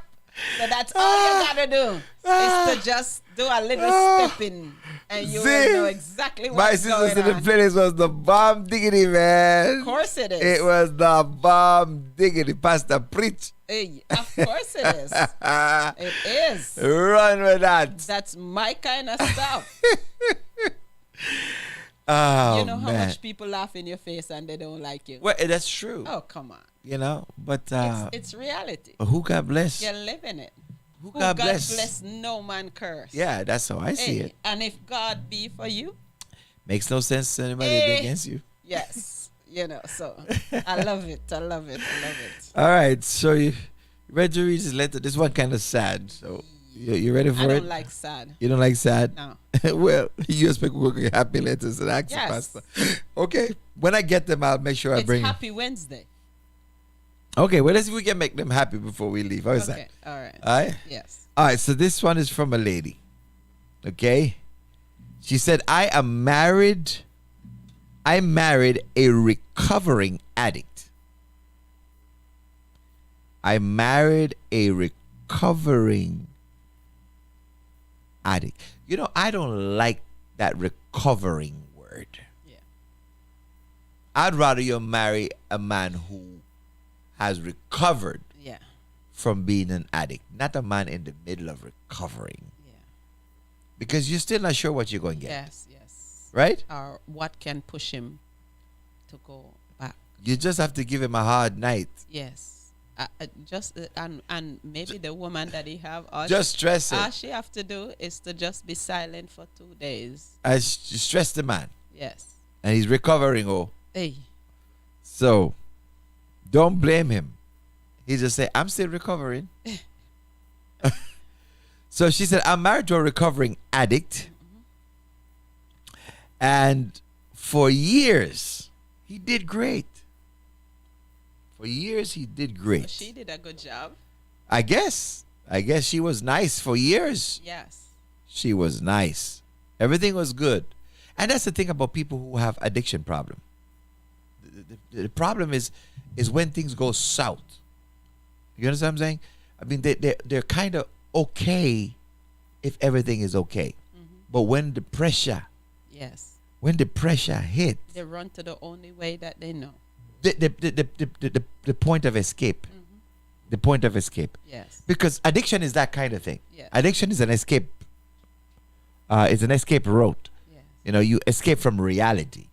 So that's all you gotta do is to just do a little stepping, and you will know exactly what's going on. My sister in the playlist was the bomb diggity, man. Of course it is. It was the bomb diggity. Pastor preach. Hey, of course it is. It is. Run with that. That's my kind of stuff. Oh, you know how man. much people laugh in your face and they don't like you. Well, that's true. Oh, come on. You know, but it's reality. Who God bless? You're living it. Who God bless, no man curse. Yeah, that's how I see it. And if God be for you, makes no sense to anybody be against you. Yes, you know. So I love it. I love it. All right, so you ready to read this letter? This one kind of sad. So you ready for it? I don't like sad. You don't like sad? No. Well, you expect we'll get happy letters and ask Pastor. Okay, when I get them, I'll make sure I bring. It's Happy Wednesday. Okay, well, let's see if we can make them happy before we leave. How is that? All right. All right? Yes. All right, so this one is from a lady. Okay? She said, I'm married a recovering addict. I married a recovering addict. You know, I don't like that recovering word. Yeah. I'd rather you marry a man who has recovered from being an addict, not a man in the middle of recovering. Yeah. Because you're still not sure what you're going to get. Yes. Right? Or what can push him to go back. You just have to give him a hard night. Yes. And maybe the woman that he have, stress it. All she have to do is to just be silent for 2 days. Stress the man. Yes. and he's recovering. Oh, Hey. so don't blame him. He just say, I'm still recovering. So she said, I'm married to a recovering addict. And for years, he did great. For years, he did great. She did a good job. I guess she was nice for years. Yes. She was nice. Everything was good. And that's the thing about people who have addiction problem. The problem is when things go south. You understand what I'm saying? I mean, they're kind of okay if everything is okay. But when the pressure hit, they run to the only way that they know. The point of escape. The point of escape. Yes. Because addiction is that kind of thing. Yes. Addiction is an escape. It's an escape route. Yes. You know, you escape from reality.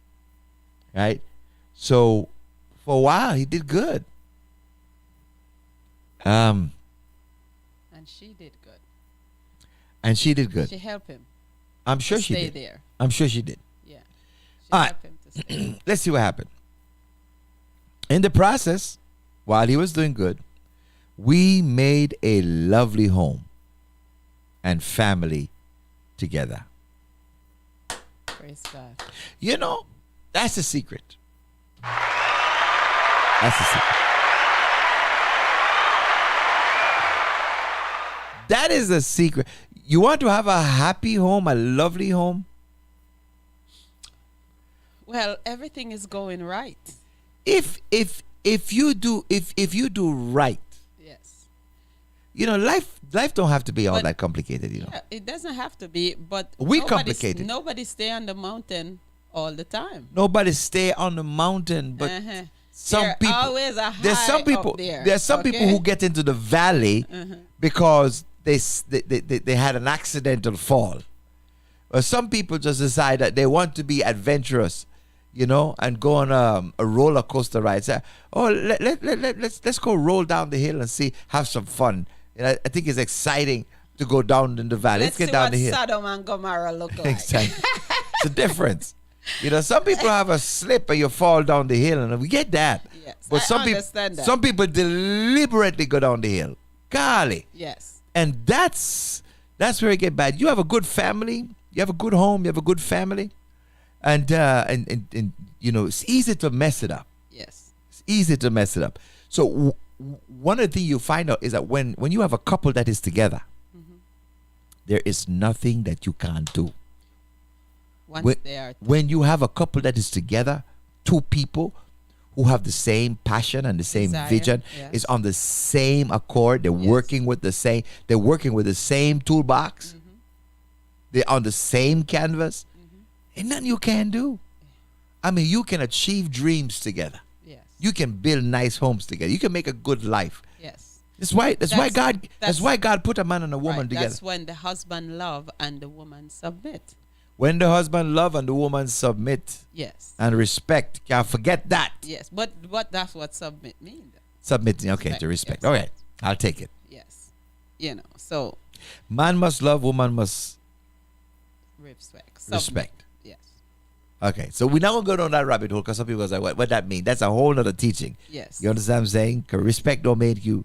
Right? So for a while he did good. And she did good. And she did good. She helped him. I'm sure she stay did. there. I'm sure she did. Yeah. She All right. helped him to stay. Let's see what happened. In the process, while he was doing good, we made a lovely home and family together. Praise God. You know, that's the secret. That's the secret. That is the secret. You want to have a happy home, a lovely home? Well, everything is going right. If you do right, yes. You know, life don't have to be all that complicated. You know, Yeah, it doesn't have to be, but We complicate it. Nobody stay on the mountain all the time. nobody stay on the mountain, but Uh-huh. some There people. always a There's some high people. up there, There's some people okay? who get into the valley Uh-huh. because they had an accidental fall. Or some people just decide that they want to be adventurous, you know, and go on a roller coaster ride. Say, oh, let's go roll down the hill and have some fun. And I think it's exciting to go down in the valley. Let's get see down what the hill. Sodom and Gomorrah look like. Exactly. It's a difference. You know, some people have a slip and you fall down the hill, and we get that. Yes, But I some understand that. some people deliberately go down the hill. Golly. Yes. And that's where it get bad. You have a good family, you have a good home, you have a good family, and you know, it's easy to mess it up. Yes. It's easy to mess it up. So one of the things you find out is that when you have a couple that is together, there is nothing that you can't do. Once they are When you have a couple that is together, two people who have the same passion and the same Desire, vision, yes. is on the same accord. They're working with the same. They're working with the same toolbox. They're on the same canvas. Ain't nothing you can do. I mean, you can achieve dreams together. Yes. You can build nice homes together. You can make a good life. Yes. That's why God put a man and a woman Right, together. that's when the husband love and the woman submit. When the husband love and the woman submit. Yes. And respect. Can't forget that. Yes, but that's what submit means. Submitting, okay, to respect. yes. All right, I'll take it. Yes. You know, so Man must love, woman must respect. respect. Yes. Okay, so we're not going to go down that rabbit hole because some people are like, what that mean? That's a whole other teaching. Yes. You understand what I'm saying? 'Cause respect don't make you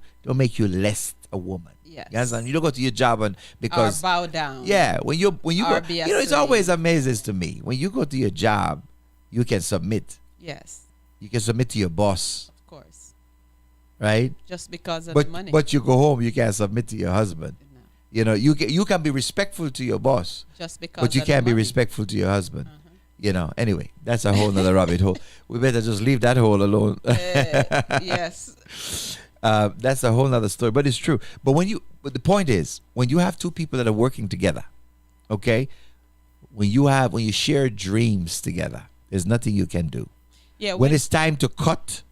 less a woman. Yes. You understand? You don't go to your job and because or bow down. yeah, when you Or go, be a you know, it's slave. always amazes to me when you go to your job, you can submit. Yes. You can submit to your boss, Of course. right? Just because of But the money. but you go home, you can't submit to your husband. No. You know, you can be respectful to your boss, Just because but you of the can't be money. respectful to your husband. You know. Anyway, that's a whole nother rabbit hole. We better just leave that hole alone. Yes. That's a whole nother story, but it's true. But the point is, when you have two people that are working together, okay, when you share dreams together, there's nothing you can do. Yeah. When it's time to cut,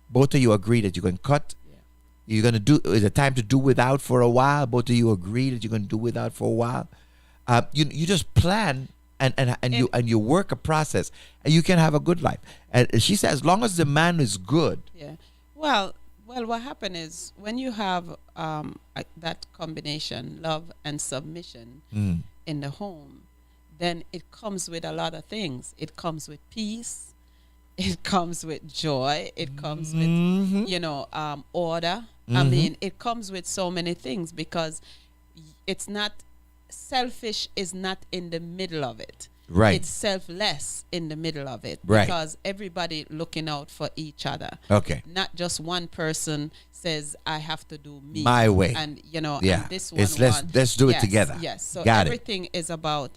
both of you agree that you can cut. You're gonna do. Is it time to do without for a while? Both of you agree that you're gonna do without for a while. You just plan and you work a process, and you can have a good life. And she said, as long as the man is good. Yeah. Well, what happened is when you have that combination, love and submission in the home, then it comes with a lot of things. It comes with peace. It comes with joy. It comes with, order. I mean, it comes with so many things because it's not selfish is not in the middle of it. Right. It's selfless in the middle of it. Right. Because everybody looking out for each other. Okay. Not just one person says, I have to do me. My way. And, yeah. and this one it's let's do it together. Yes. So Got everything is about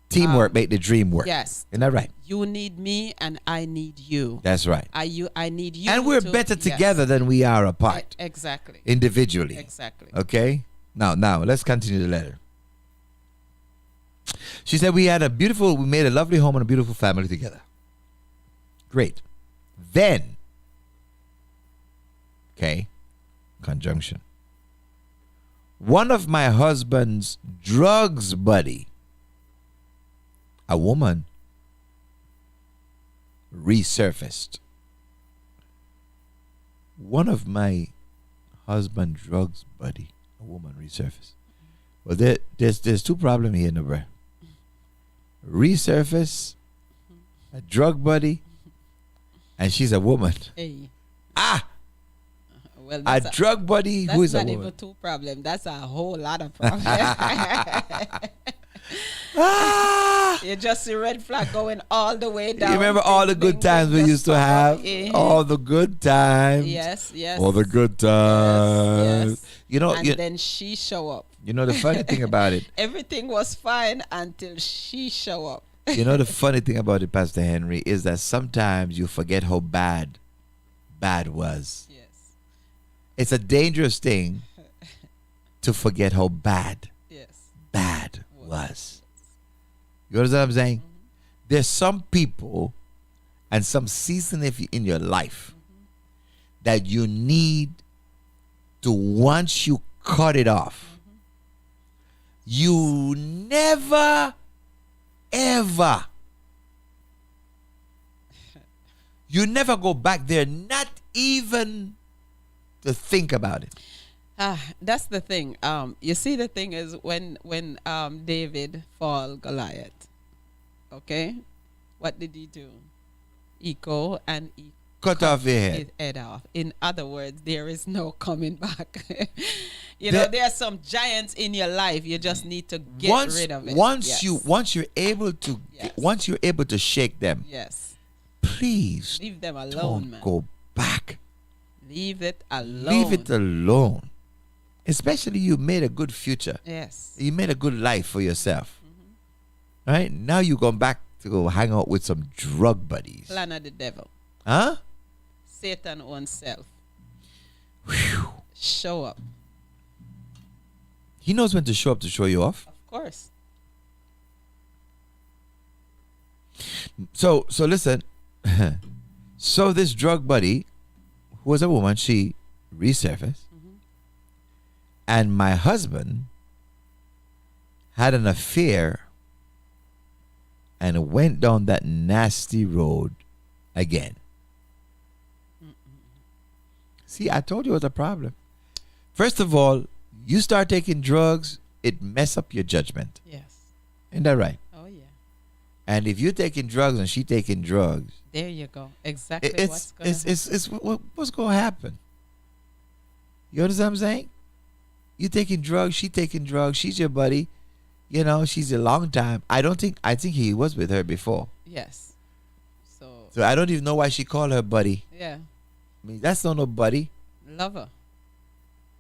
teamwork make the dream work. Yes. Isn't that right? You need me and I need you. That's right. I need you. And we're better together than we are apart. Exactly. Individually. Exactly. Okay? Now, let's continue the letter. She said, we made a lovely home and a beautiful family together. Great. Then, okay, conjunction. One of my husband's drugs buddy, a woman, resurfaced. One of my husband's drugs buddy, a woman, resurfaced. Well, there's two problems here, Nubra. Resurface, a drug buddy, and she's a woman. Hey. Well, a drug buddy who is a woman. That's not even two problems. That's a whole lot of problems. You just see red flag going all the way down. You remember all the good times we used to have? All the good times. Yes. All the good times. Yes. And then she show up. You know the funny thing about it? Everything was fine until she show up. You know the funny thing about it, Pastor Henry, is that sometimes you forget how bad was. Yes. It's a dangerous thing to forget how bad was. You understand what I'm saying? There's some people and some season in your life that you need to, once you cut it off, you never, ever, you never go back there, not even to think about it. That's the thing. You see, the thing is when David fought Goliath, okay, what did he do? He go and he cut off his head off. In other words, there is no coming back. There are some giants in your life. You just need to get rid of it. Once you're able to shake them. Yes. Please leave them alone, don't man. Go back. Leave it alone. Leave it alone. Especially you made a good future. Yes. You made a good life for yourself. Right? Now you're going back to go hang out with some drug buddies. Plan of the devil. Huh? Satan own self. Whew. Show up. He knows when to show up to show you off. Of course. So listen. So this drug buddy, who was a woman, she resurfaced. And my husband had an affair and went down that nasty road again. See, I told you it was a problem. First of all, you start taking drugs, it mess up your judgment. Yes. Isn't that right? Oh, yeah. And if you're taking drugs and she taking drugs, there you go. Exactly what's going to happen. You understand what I'm saying? You taking drugs, she taking drugs, she's your buddy. She's a long time. I think he was with her before. Yes. So I don't even know why she called her buddy. Yeah. I mean, that's not no buddy. Lover.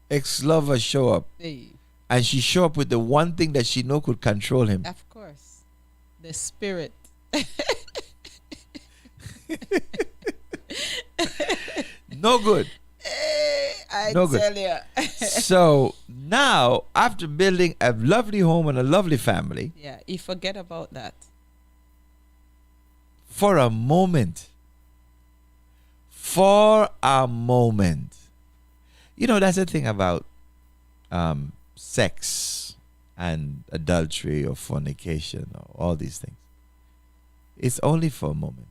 Ex-lover show up. Hey. And she show up with the one thing that she know could control him. Of course. The spirit. No good. I no tell good. you. So now, after building a lovely home and a lovely family, yeah, you forget about that. For a moment. That's the thing about sex and adultery or fornication or all these things. It's only for a moment.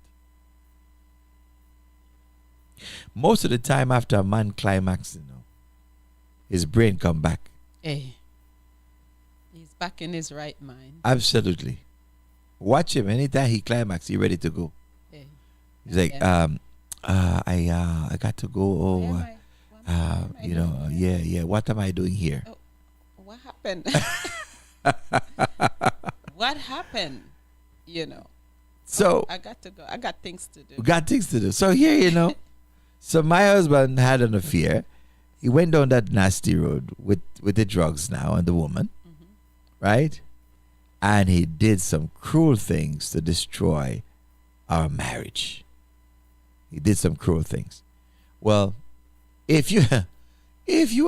Most of the time after a man climaxes, his brain come back. Hey. He's back in his right mind. Absolutely. Watch him. Anytime he climax, he ready to go. He's like, I got to go. Yeah. What am I doing here? Oh, what happened? What happened? So I got to go. I got things to do. we got things to do. So here, so my husband had an affair. He went down that nasty road with the drugs now and the woman, right? And he did some cruel things to destroy our marriage. He did some cruel things. Well, if you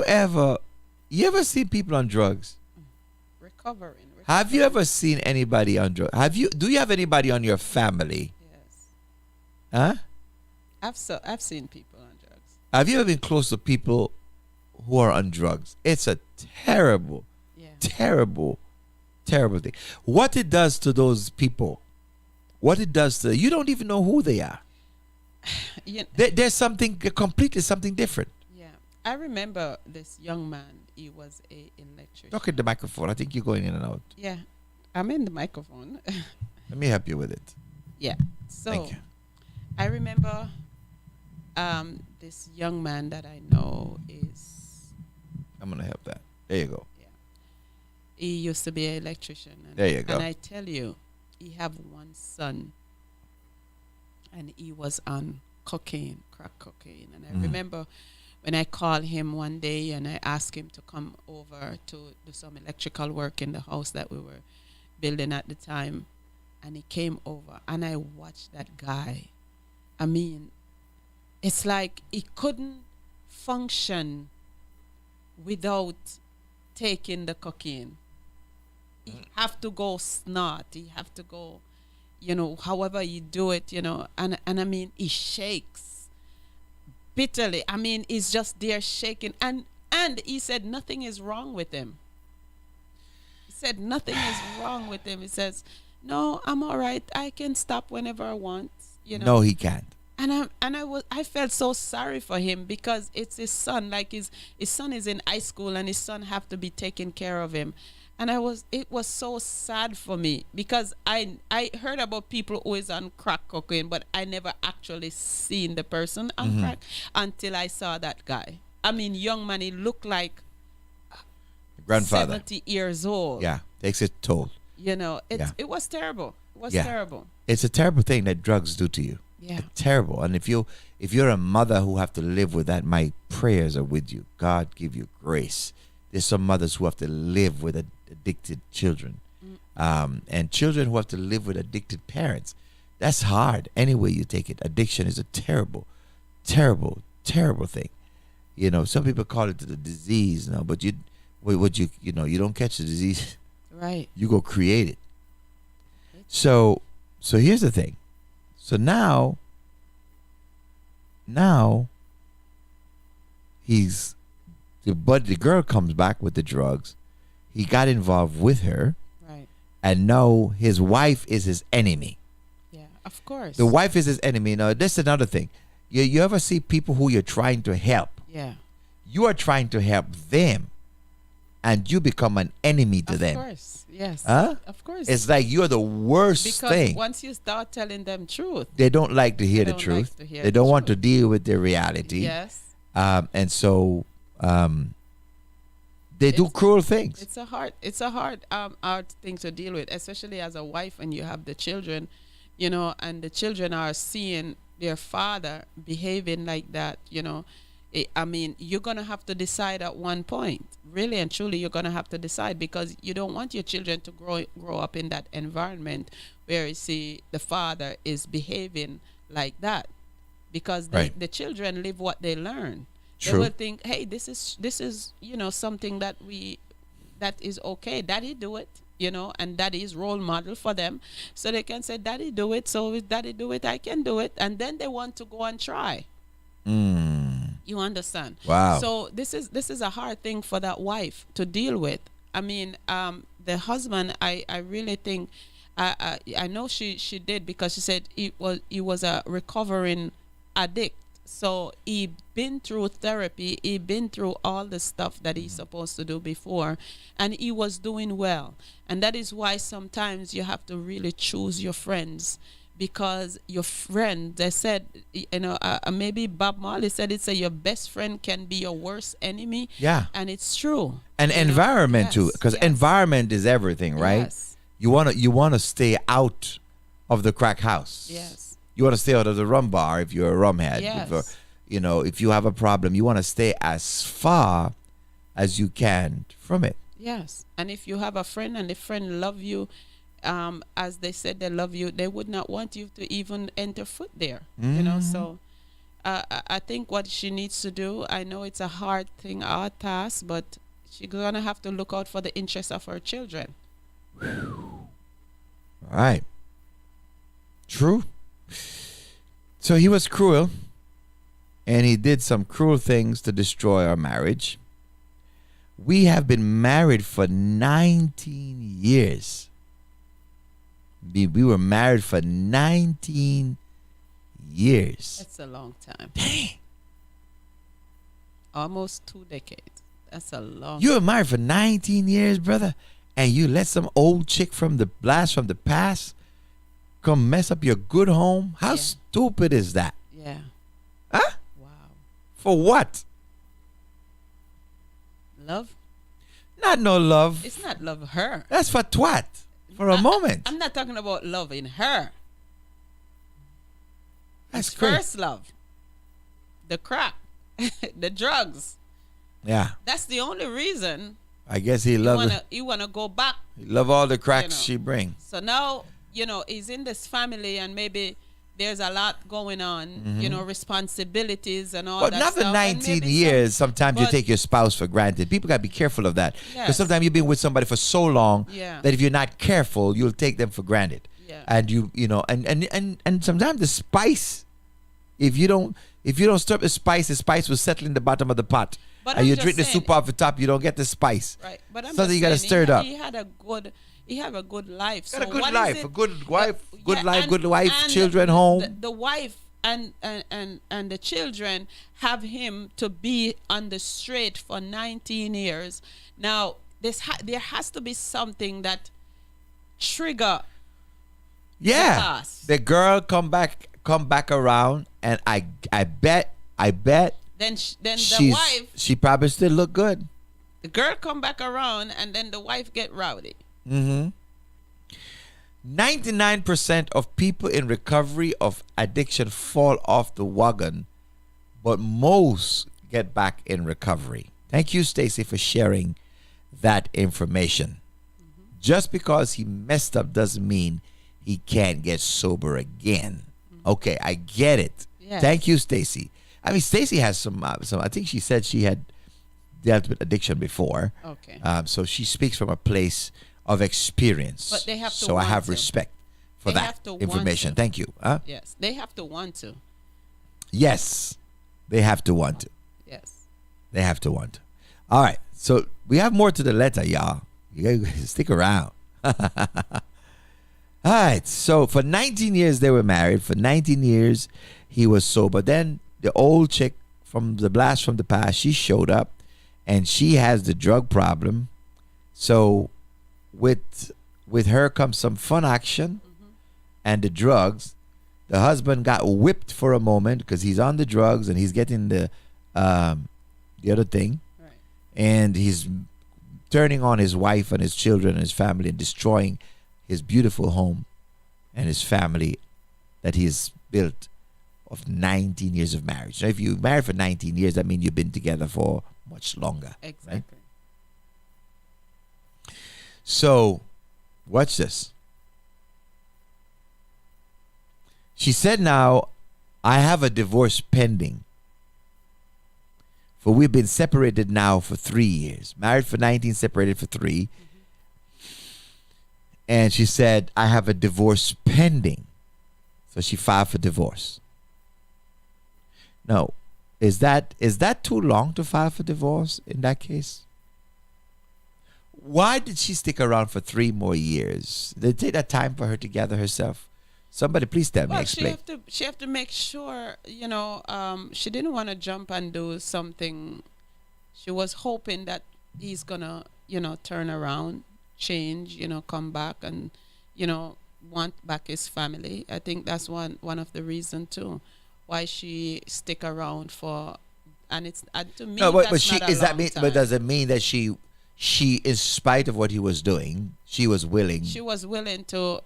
ever seen people on drugs? Recovering. Have you ever seen anybody on drugs? Do you have anybody on your family? Yes. Huh? I've seen people on drugs. Have you ever been close to people who are on drugs? It's a terrible thing. What it does to those people, you don't even know who they are. There's something different. Yeah. I remember this young man. He was a electrician. Look at the microphone. I think you're going in and out. Yeah. I'm in the microphone. Let me help you with it. Yeah. So Thank you. I remember this young man that I know is... I'm going to help that. There you go. Yeah. He used to be an electrician. There you go. And I tell you, he have one son. And he was on cocaine, crack cocaine. And I remember when I called him one day and I asked him to come over to do some electrical work in the house that we were building at the time. And he came over and I watched that guy. I mean, it's like he couldn't function without taking the cocaine. He have to go snort. He have to go, however you do it, and I mean, he shakes bitterly. I mean, he's just there shaking. And he said nothing is wrong with him. He said nothing is wrong with him. He says, no, I'm all right. I can stop whenever I want, No, he can't. And I felt so sorry for him because it's his son. Like his son is in high school and his son have to be taking care of him. And it was so sad for me because I heard about people who is on crack cocaine, but I never actually seen the person on crack until I saw that guy. I mean, young man, he looked like grandfather, 70 years old. Yeah, takes its toll. It was terrible. It was terrible. It's a terrible thing that drugs do to you. Yeah. It's terrible. And if you're a mother who have to live with that, my prayers are with you. God give you grace. There's some mothers who have to live with addicted children, and children who have to live with addicted parents. That's hard. Any way you take it, addiction is a terrible, terrible, terrible thing. Some people call it the disease, but you don't catch the disease. Right. You go create it. So here's the thing. So now the girl comes back with the drugs. He got involved with her. Right. And now his wife is his enemy. Yeah, of course. The wife is his enemy. Now, this is another thing. You ever see people who you're trying to help? Yeah. You are trying to help them, and you become an enemy to them. Of course, yes. Huh? Of course. It's like you're the worst because thing. Once you start telling them truth, they don't like to hear the truth. They don't want to deal with their reality. Yes. And so they do cruel things. It's a hard thing to deal with, especially as a wife when you have the children, and the children are seeing their father behaving like that, I mean, you're going to have to decide at one point. Really and truly, you're going to have to decide because you don't want your children to grow up in that environment where you see the father is behaving like that. Because the children live what they learn. True. They will think, hey, this is something that is okay. Daddy do it, and daddy is role model for them. So they can say, daddy do it. So if daddy do it, I can do it. And then they want to go and try. You understand? Wow. So this is a hard thing for that wife to deal with. I mean, the husband, I really think, I know she did because she said he was a recovering addict. So he been through therapy. He been through all the stuff that he's supposed to do before, and he was doing well. And that is why sometimes you have to really choose your friends, because your friend, they said, maybe Bob Marley said it, say your best friend can be your worst enemy. Yeah. And it's true. And environment too, because environment is everything, right? Yes. You wanna stay out of the crack house. Yes. You want to stay out of the rum bar if you're a rum head. Yes. If you have a problem, you want to stay as far as you can from it. Yes. And if you have a friend and the friend love you, as they said they love you, they would not want you to even enter foot there. So I think what she needs to do, I know it's a hard task, but she's gonna have to look out for the interests of her children. All right. True. So he was cruel, and he did some cruel things to destroy our marriage. We have been married for 19 years. We were married for 19 years. That's a long time. Dang. Almost 2 decades. That's a long You were married for 19 years, brother, and you let some old chick from the blast from the past come mess up your good home? How stupid is that? Yeah. Huh? Wow. For what? Love? Not no love. It's not love her. That's for twat. For a moment. I'm not talking about love in her. That's it's crazy. First love. The crack. The drugs. Yeah. That's the only reason I guess he loved it. You wanna go back. He love all the cracks she bring. So now, he's in this family and maybe there's a lot going on, responsibilities and all But that not for stuff. 19 years. Sometimes you take your spouse for granted. People got to be careful of that. Because Yes. sometimes you've been with somebody for so long Yeah. that if you're not careful, you'll take them for granted. Yeah. And and sometimes the spice, if you don't stir up the spice will settle in the bottom of the pot. But and I'm you just drink the saying- soup off the top, you don't get the spice. Right. But I'm So just you got to saying, stir it up. He had a good life. Got a So good what is life, it- a good wife, good and- good wife, and children home. The wife and the children have him to be on the straight for 19 years. Now there has to be something that trigger. Yeah, past. the girl come back around, and I bet Then the wife, she probably still look good. the girl come back around, and then the wife get rowdy. 99% of people in recovery of addiction fall off the wagon, but most get back in recovery. Thank you, Stacy, for sharing that information. Just because he messed up doesn't mean he can't get sober again. Okay, I get it. Yes. Thank you, Stacy. I mean, Stacy has some. I think she said she had dealt with addiction before. Okay. So she speaks from a place of experience. But they have to So I want have to. respect for They that have to want information. to. Thank you. Huh? Yes, they have to want to. Yes, they have to want to. Yes. They have to want to. All right. So we have more to the letter, y'all. You gotta stick around. All right. So for 19 years they were married. For 19 years he was sober. Then the old chick from the blast from the past, she showed up, and she has the drug problem. So with her comes some fun action and the drugs. The husband got whipped for a moment because he's on the drugs and he's getting the other thing. Right. And he's turning on his wife and his children and his family and destroying his beautiful home and his family that he's built of 19 years of marriage. So if you're married for 19 years, that means you've been together for much longer. Exactly. Right? So watch this. She said, now, I have a divorce pending. For we've been separated now for 3 years. Married for 19, separated for 3. And she said, I have a divorce pending. So she filed for divorce. No. Is that too long to file for divorce in that case? Why did she stick around for 3 more years? Did it take that time for her to gather herself Somebody please tell me, Well, explain. she have to make sure, she didn't want to jump and do something. She was hoping that he's gonna, turn around, change, come back and, want back his family. I think that's one of the reasons too why she stick around for. And it's to me. No, but that's she not a is that long mean? time. But does it mean that she, in spite of what he was doing, she was willing? She was willing to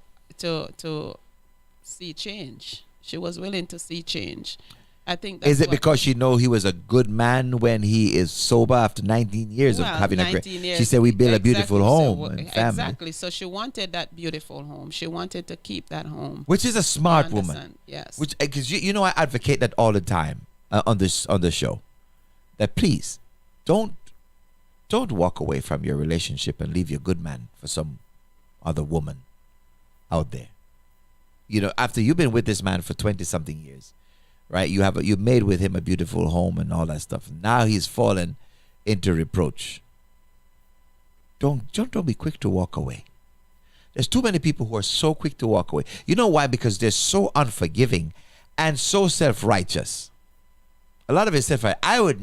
see change. She was willing to see change. I think. That's Is it what- because she know he was a good man when he is sober after 19 years of Well, having a 19 great? years, She said we build a beautiful exactly. home So, and family, exactly. So she wanted that beautiful home. She wanted to keep that home. which is a smart You woman. understand? Yes. Which because I advocate that all the time on the show. That please don't walk away from your relationship and leave your good man for some other woman out there. After you've been with this man for 20 something years, right? You made with him a beautiful home and all that stuff. Now he's fallen into reproach. Don't be quick to walk away. There's too many people who are so quick to walk away. You know why? Because they're so unforgiving and so self-righteous. A lot of it self-righteous. I would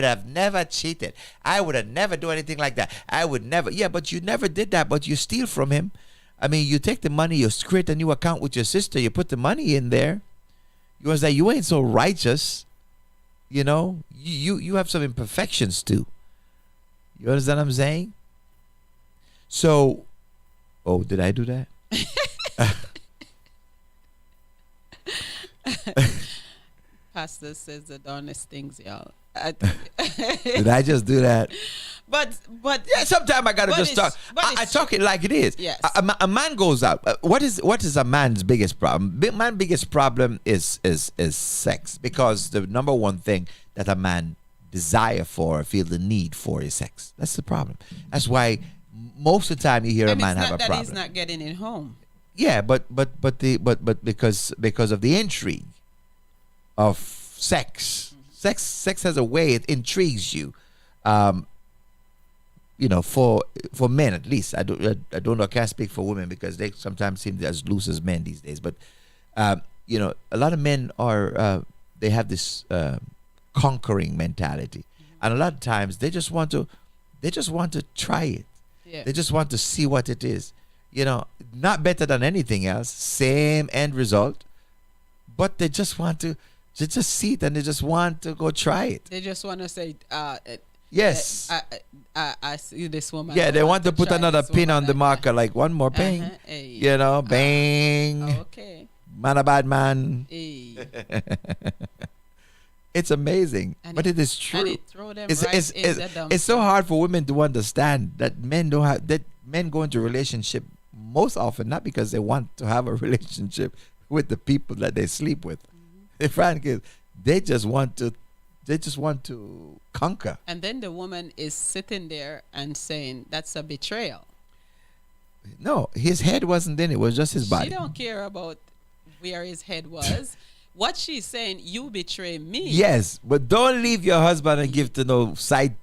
have never cheated. I would have never do anything like that. I would never. Yeah, but you never did that. But you steal from him. I mean, you take the money, you create a new account with your sister, you put the money in there. You was like, you ain't so righteous. You have some imperfections too. You understand what I'm saying? So, did I do that? Pastor says the darnest things, y'all. Did I just do that? But yeah, sometimes I gotta just talk. I talk it like it is. Yes. A man goes out. What is a man's biggest problem? Man's biggest problem is sex, because the number one thing that a man desire for or feel the need for is sex. That's the problem. That's why most of the time you hear and a man it's have not a that problem. he's not getting it home. Yeah, but because of the intrigue of sex. Sex has a way it intrigues you. For men at least. I don't know. I can't speak for women because they sometimes seem as loose as men these days. But a lot of men are they have this conquering mentality, and a lot of times they just want to try it. Yeah. They just want to see what it is. Not better than anything else, same end result, but they just want to. They just see it and they just want to go try it. They just want to say, yes. I see this woman. Yeah, they want to put try another this pin woman on the marker, like one more ping. Hey. Bang. Okay. Man a bad man. Hey. It's amazing, but it is true. And it throw them right in the dumpster. It's so hard for women to understand that men go into relationship most often not because they want to have a relationship with the people that they sleep with. Frankly, they just want to conquer. And then the woman is sitting there and saying that's a betrayal. No, his head wasn't in it. It was just his body. She don't care about where his head was. What she's saying, you betray me. Yes, but don't leave your husband and give to no side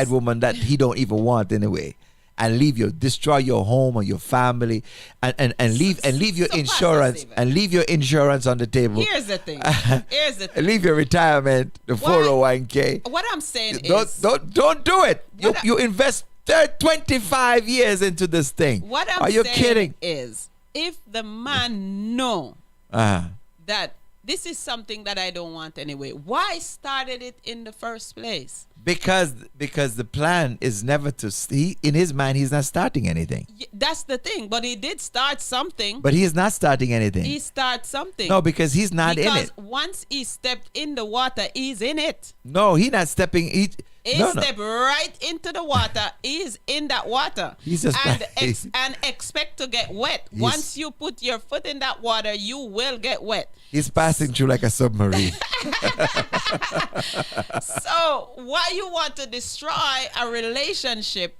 woman that he don't even want anyway. And destroy your home or your family, and leave your insurance on the table. Here's the thing. And leave your retirement, the 401k. What I'm saying is don't do it. You invest 25 years into this thing. What I'm Are you saying kidding? is, if the man know that this is something that I don't want anyway, why started it in the first place? Because the plan is never to see. In his mind, he's not starting anything. That's the thing. But he did start something. But he is not starting anything. He started something. No, because he's not in it. Because once he stepped in the water, he's in it. No, he's not stepping. He stepped right into the water. He's in that water. He's just and expect to get wet. Once you put your foot in that water, you will get wet. He's passing through like a submarine. So why you want to destroy a relationship?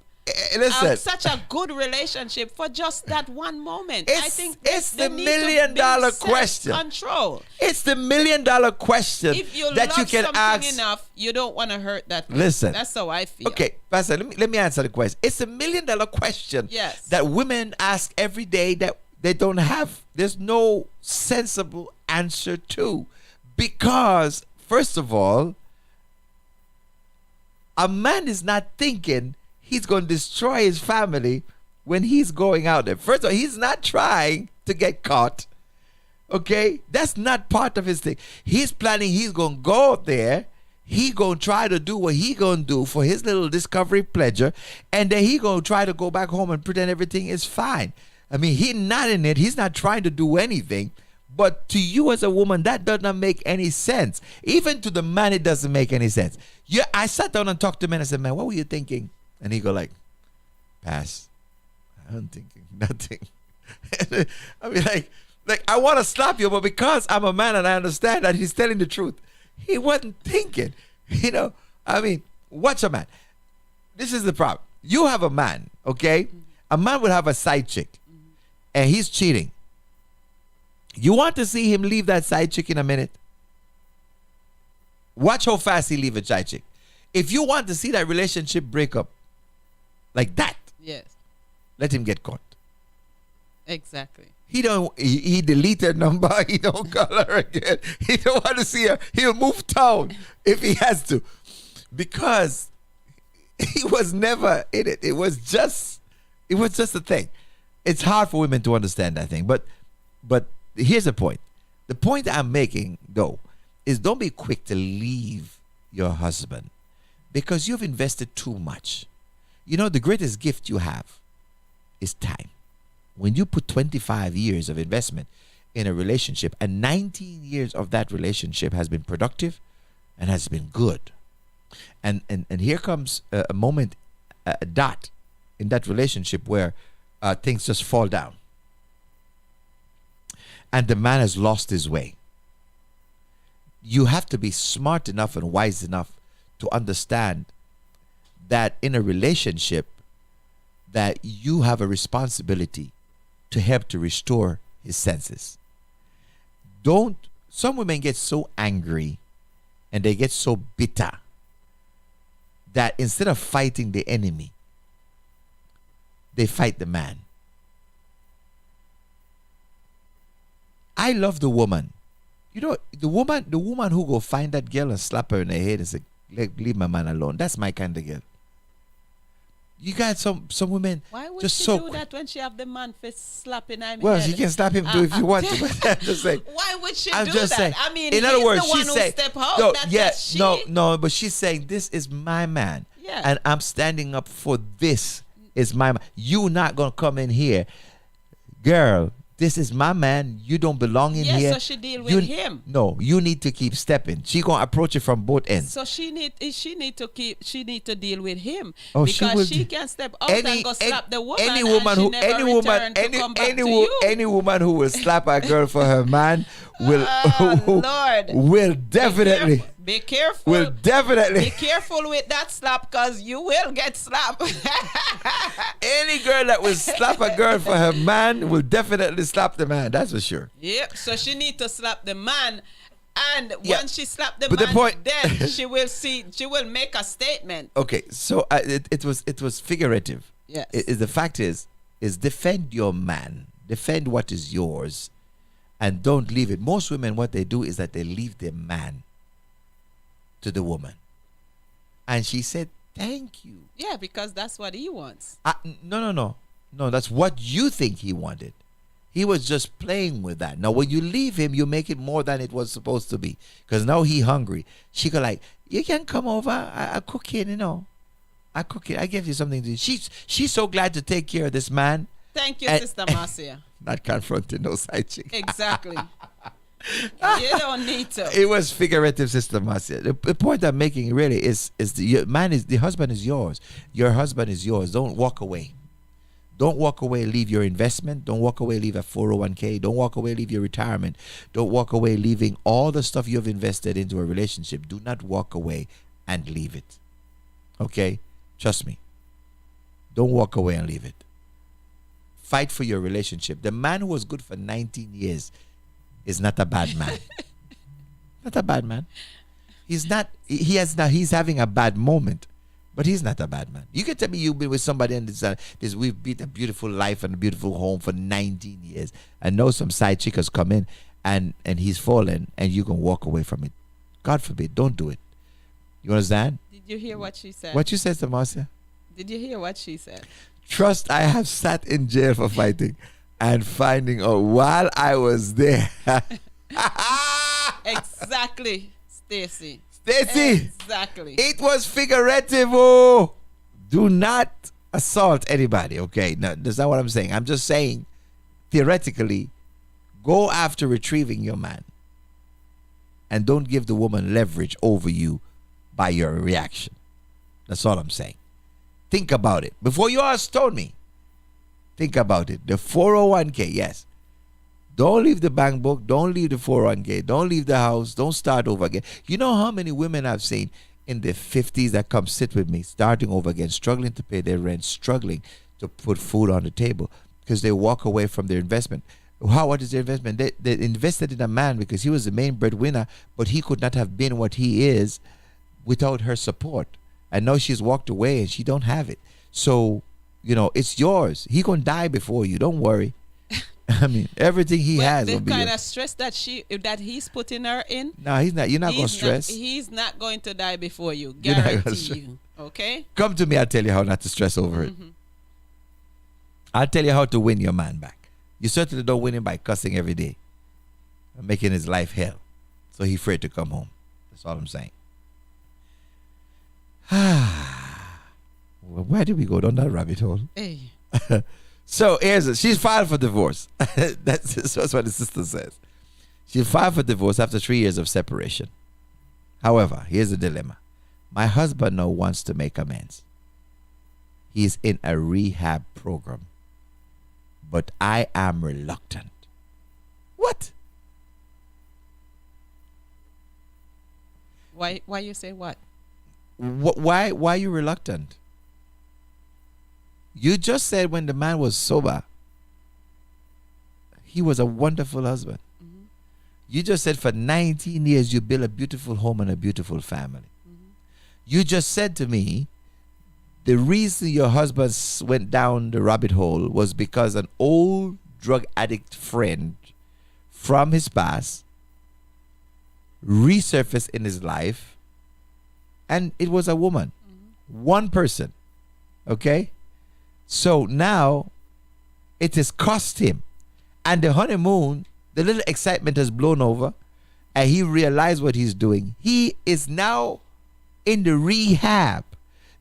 Listen, Such a good relationship for just that one moment. I think it's the $1 million question. Control. It's the $1 million question If you that love you can something ask. enough, you don't want to hurt that person. Listen, That's how I feel. Okay, Pastor, let me answer the question. It's a $1 million question Yes. that women ask every day that they don't have, there's no sensible answer to. Because, first of all, a man is not thinking he's going to destroy his family when he's going out there. First of all, he's not trying to get caught. Okay? That's not part of his thing. He's planning he's going to go out there. He going to try to do what he going to do for his little discovery pleasure. And then he going to try to go back home and pretend everything is fine. I mean, he's not in it. He's not trying to do anything. But to you as a woman, that does not make any sense. Even to the man, it doesn't make any sense. Yeah, I sat down and talked to him and I said, man, what were you thinking? And he go like, pass. I'm thinking nothing. I mean, like I want to slap you, but because I'm a man and I understand that he's telling the truth, he wasn't thinking. You know, I mean, watch a man. This is the problem. You have a man, okay? A man would have a side chick, and he's cheating. You want to see him leave that side chick in a minute? Watch how fast he leave a side chick. If you want to see that relationship break up like that, yes, let him get caught. Exactly. He deleted number. He don't call her again. He don't want to see her. He'll move town if he has to, because he was never in it. It was just a thing. It's hard for women to understand that thing. But here's the point. The point that I'm making, though, is don't be quick to leave your husband because you've invested too much. You know, the greatest gift you have is time. When you put 25 years of investment in a relationship and 19 years of that relationship has been productive and has been good, and here comes a moment, a dot in that relationship where things just fall down and the man has lost his way. You have to be smart enough and wise enough to understand that in a relationship that you have a responsibility to help to restore his senses. Some women get so angry and they get so bitter that instead of fighting the enemy, they fight the man. I love the woman. You know, the woman who go find that girl and slap her in the head and say, leave my man alone. That's my kind of girl. You got some women. Why would just she so do that when she have the man fist slapping him? Well, she can slap him too if you want to. But I'm just saying. Why would she I'm do just that? saying. I mean, in other words, the one she's who saying, step out. no, That's yeah, she. no, but she's saying this is my man, Yeah. and I'm standing up for this. Is my man. You not gonna come in here, girl. This is my man. You don't belong in here. So she deal with him. No, you need to keep stepping. She gonna approach it from both ends. So she need to deal with him, Oh, because she can step out and go slap the woman. Any woman who who will slap a girl for her man will Lord, will definitely be careful. Will definitely be careful with that slap, because you will get slapped. Any girl that will slap a girl for her man will definitely slap the man. That's for sure. Yep. So she need to slap the man, and Yeah. once she slap the But man, the point- then she will make a statement. Okay, so it was figurative. Yes. The fact is defend your man, defend what is yours, and don't leave it. Most women, what they do is that they leave their man to the woman, and she said, "Thank you." Yeah, because that's what he wants. No. That's what you think he wanted. He was just playing with that. Now, when you leave him, you make it more than it was supposed to be, because now he hungry. She go like, "You can come over. I cook it, you know. I cook it. I give you something to eat." She's so glad to take care of this man. Thank you, And- Sister Marcia. Not confronting no side chick. Exactly. You don't need to. It was figurative, Sister Marcia. The point I'm making really is the husband is yours. Your husband is yours. Don't walk away. Don't walk away, leave your investment. Don't walk away, leave a 401k. Don't walk away, leave your retirement. Don't walk away, leaving all the stuff you have invested into a relationship. Do not walk away and leave it. Okay? Trust me. Don't walk away and leave it. Fight for your relationship. The man who was good for 19 years is not a bad man. Not a bad man. He's having a bad moment. But he's not a bad man. You can tell me you've been with somebody and we've built a beautiful life and a beautiful home for 19 years. And know some side chick has come in and he's fallen and you can walk away from it. God forbid, don't do it. You understand? Did you hear what she said? What you said to Marcia? Did you hear what she said? Trust, I have sat in jail for fighting and finding out while I was there. Exactly, Stacy. Stacy. Exactly. It was figurative. Oh, do not assault anybody. Okay, no, that's not what I'm saying. I'm just saying, theoretically, go after retrieving your man, and don't give the woman leverage over you by your reaction. That's all I'm saying. Think about it before you all stone me. Think about it. The 401k, yes. Don't leave the bank book. Don't leave the 401k. Don't leave the house. Don't start over again. You know how many women I've seen in their 50s that come sit with me, starting over again, struggling to pay their rent, struggling to put food on the table because they walk away from their investment. What is their investment? They invested in a man because he was the main breadwinner, but he could not have been what he is without her support. And now she's walked away and she don't have it. So, it's yours. He gonna die before you. Don't worry. I mean, everything he has. The kind of stress that he's putting her in. No, he's not. You're not gonna stress. He's not going to die before you. Guarantee you. Okay. Come to me. I'll tell you how not to stress over it. I'll tell you how to win your man back. You certainly don't win him by cussing every day, and making his life hell, so he's afraid to come home. That's all I'm saying. Where did we go down that rabbit hole? Hey. So she's filed for divorce. That's what the sister says. She filed for divorce after 3 years of separation. However, here's the dilemma. My husband now wants to make amends. He's in a rehab program, but I am reluctant. What? Why you say what? Why are you reluctant? You just said when the man was sober, he was a wonderful husband. You just said for 19 years you built a beautiful home and a beautiful family. You just said to me the reason your husband went down the rabbit hole was because an old drug addict friend from his past resurfaced in his life, and it was a woman. One person. Okay? So now it has cost him. And the honeymoon, the little excitement has blown over, and he realized what he's doing. He is now in the rehab.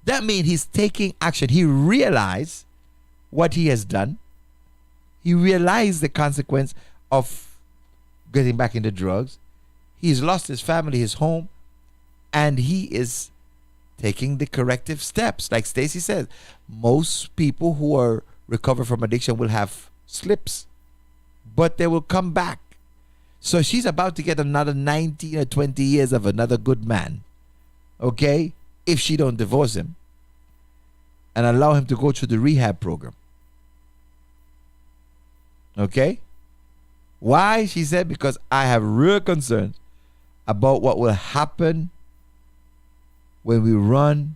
That means he's taking action. He realized what he has done. He realized the consequence of getting back into drugs. He's lost his family, his home, and he is taking the corrective steps. Like Stacy says, most people who are recovered from addiction will have slips, but they will come back. So she's about to get another 19 or 20 years of another good man, okay, if she don't divorce him and allow him to go through the rehab program. Okay? Why? She said, because I have real concerns about what will happen when we run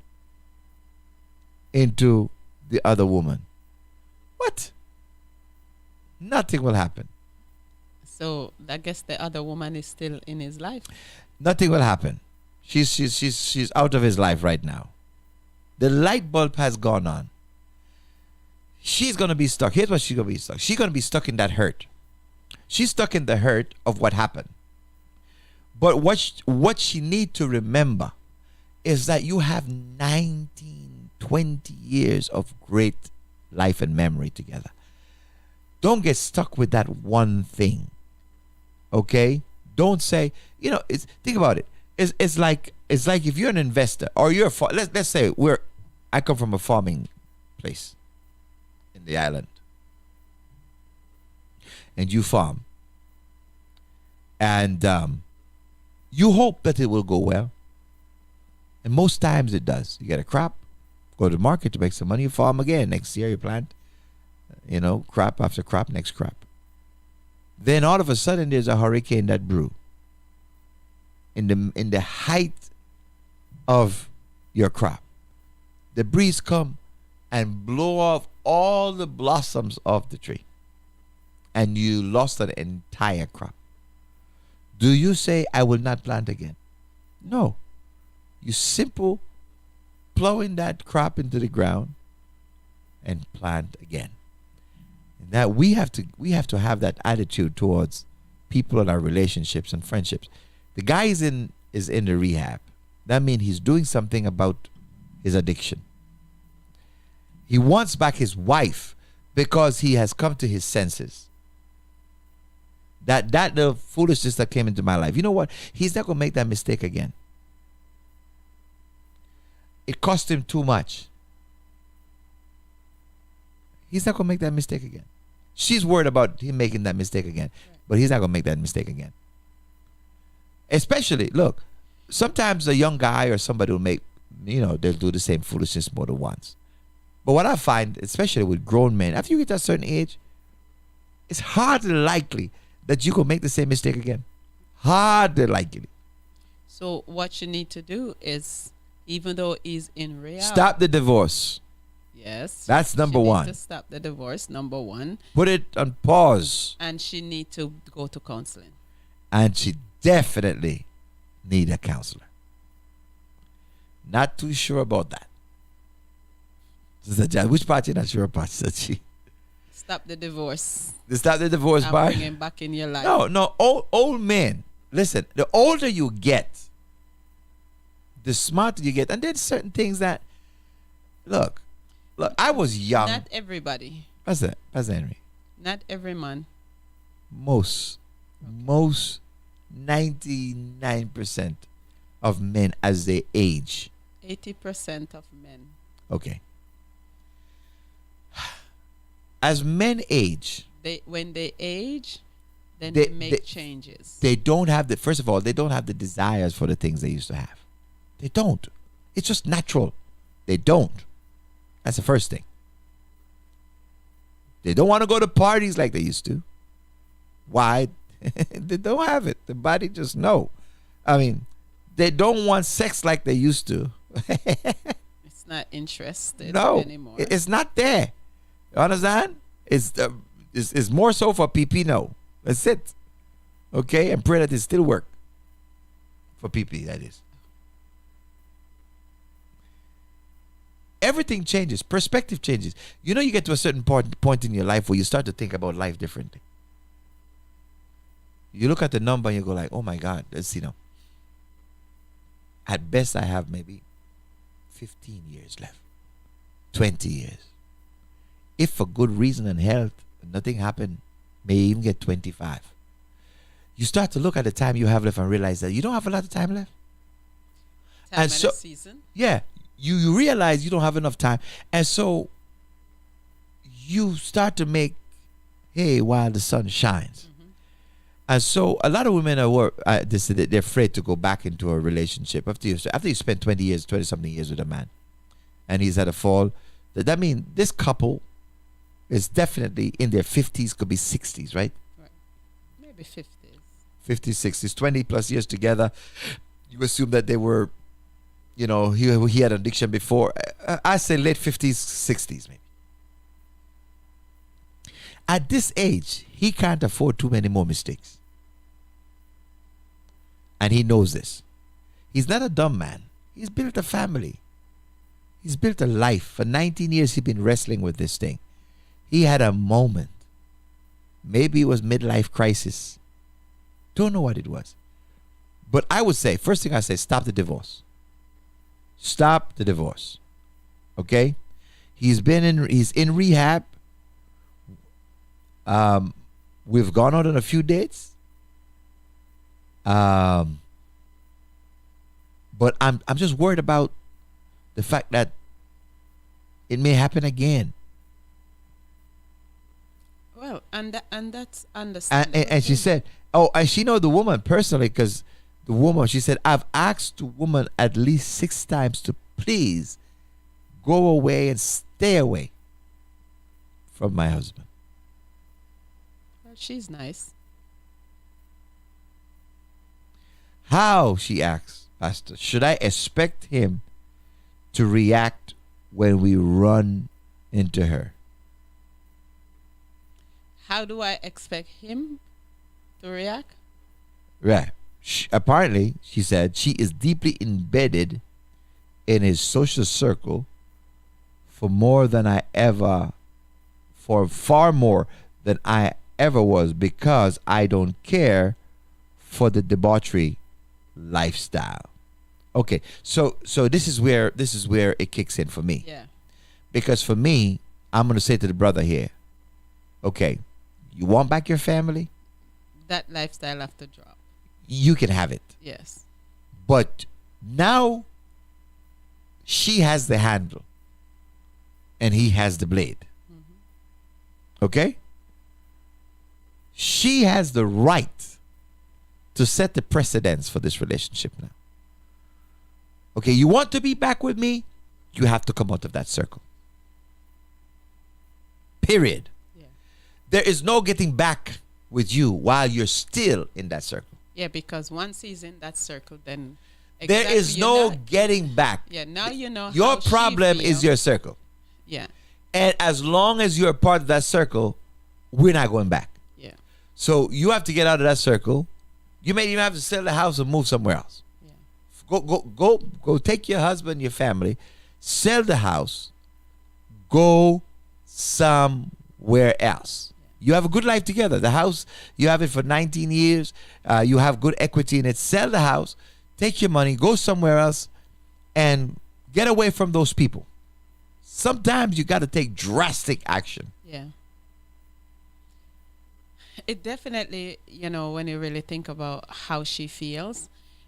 into the other woman. What? Nothing will happen. So I guess the other woman is still in his life. Nothing will happen. She's out of his life right now. The light bulb has gone on. She's gonna be stuck. Here's what she's gonna be stuck. She's gonna be stuck in that hurt. She's stuck in the hurt of what happened. But what she need to remember is that you have 19, 20 years of great life and memory together. Don't get stuck with that one thing. Okay? Don't say, think about it. It's like if you're an investor or you're let's say I come from a farming place in the island. And you farm. And you hope that it will go well. And most times it does. You get a crop, go to the market to make some money, you farm again. Next year you plant, crop after crop, next crop. Then all of a sudden there's a hurricane that brew. In the height of your crop. the breeze come and blow off all the blossoms of the tree, and you lost an entire crop. Do you say, I will not plant again? No. You simple plowing that crop into the ground and plant again. And that we have to have that attitude towards people in our relationships and friendships. The guy is in the rehab. That means he's doing something about his addiction. He wants back his wife because he has come to his senses. That the foolishness that came into my life. You know what? He's not going to make that mistake again. It cost him too much. He's not going to make that mistake again. She's worried about him making that mistake again. But he's not going to make that mistake again. Especially, look, sometimes a young guy or somebody will make, they'll do the same foolishness more than once. But what I find, especially with grown men, after you get to a certain age, it's hardly likely that you can make the same mistake again. Hardly likely. So what you need to do is, even though he's in rehab, stop the divorce. Yes. That's number one. To stop the divorce, number one. Put it on pause. And she need to go to counseling. And she definitely need a counselor. Not too sure about that. Which part you're not sure about? Stop the divorce. Stop the divorce and by bring him back in your life. No. Old men. Listen, the older you get, the smarter you get. And there's certain things that, look, I was young. Not everybody. Pastor Henry. Not every man. Most 99% of men as they age. 80% of men. Okay. As men age, when they age, then they make changes. They don't have first of all, they don't have the desires for the things they used to have. They don't. It's just natural. They don't. That's the first thing. They don't want to go to parties like they used to. Why? They don't have it. The body just no. I mean, they don't want sex like they used to. It's not interested anymore. It's not there. You understand? It's more so for PP now. That's it. Okay? And pray that it still work. For PP, that is. Everything changes. Perspective changes. You get to a certain point in your life where you start to think about life differently. You look at the number and you go like, oh my God, let's see now. At best, I have maybe 15 years left. 20 years. If for good reason and health, nothing happened, may even get 25. You start to look at the time you have left and realize that you don't have a lot of time left. Time and so, a season. Yeah. You realize you don't have enough time. And so you start to make hay while the sun shines. Mm-hmm. And so a lot of women they're afraid to go back into a relationship after you spend 20-something years with a man and he's at a fall. That means this couple is definitely in their 50s, could be 60s, right? Right. Maybe 50s. 50s, 60s, 20 plus years together. You assume that they were, he had addiction before. I say late 50s, 60s maybe. At this age, he can't afford too many more mistakes. And he knows this. He's not a dumb man. He's built a family. He's built a life. For 19 years, he's been wrestling with this thing. He had a moment. Maybe it was midlife crisis. Don't know what it was. But I would say, first thing I say, stop the divorce. Stop the divorce. Okay? He's in rehab. We've gone out on a few dates. But I'm just worried about the fact that it may happen again. Well, and that's understandable. And she said, and she know the woman personally, because the woman, she said, I've asked the woman at least 6 times to please go away and stay away from my husband. Well, she's nice. How, she asks, Pastor, should I expect him to react when we run into her? How do I expect him to react? Right. Apparently, she said she is deeply embedded in his social circle for far more than I ever was, because I don't care for the debauchery lifestyle. Okay, so this is where it kicks in for me. Yeah. Because for me, I'm gonna say to the brother here, okay, you want back your family? That lifestyle have to drop. You can have it. Yes. But now she has the handle and he has the blade. Okay? She has the right to set the precedence for this relationship now. Okay, you want to be back with me? You have to come out of that circle. Period. Yeah. There is no getting back with you while you're still in that circle. Yeah, because once he's in that circle, then there is no getting back. Yeah, now you know. Your how she problem is feel. your circle. Yeah. And as long as you're part of that circle, we're not going back. Yeah. So you have to get out of that circle. You may even have to sell the house and move somewhere else. Yeah. Go take your husband, your family, sell the house, go somewhere else. You have a good life together. The house, you have it for 19 years. You have good equity in it. Sell the house, take your money, go somewhere else, and get away from those people. Sometimes you got to take drastic action. Yeah. It definitely, when you really think about how she feels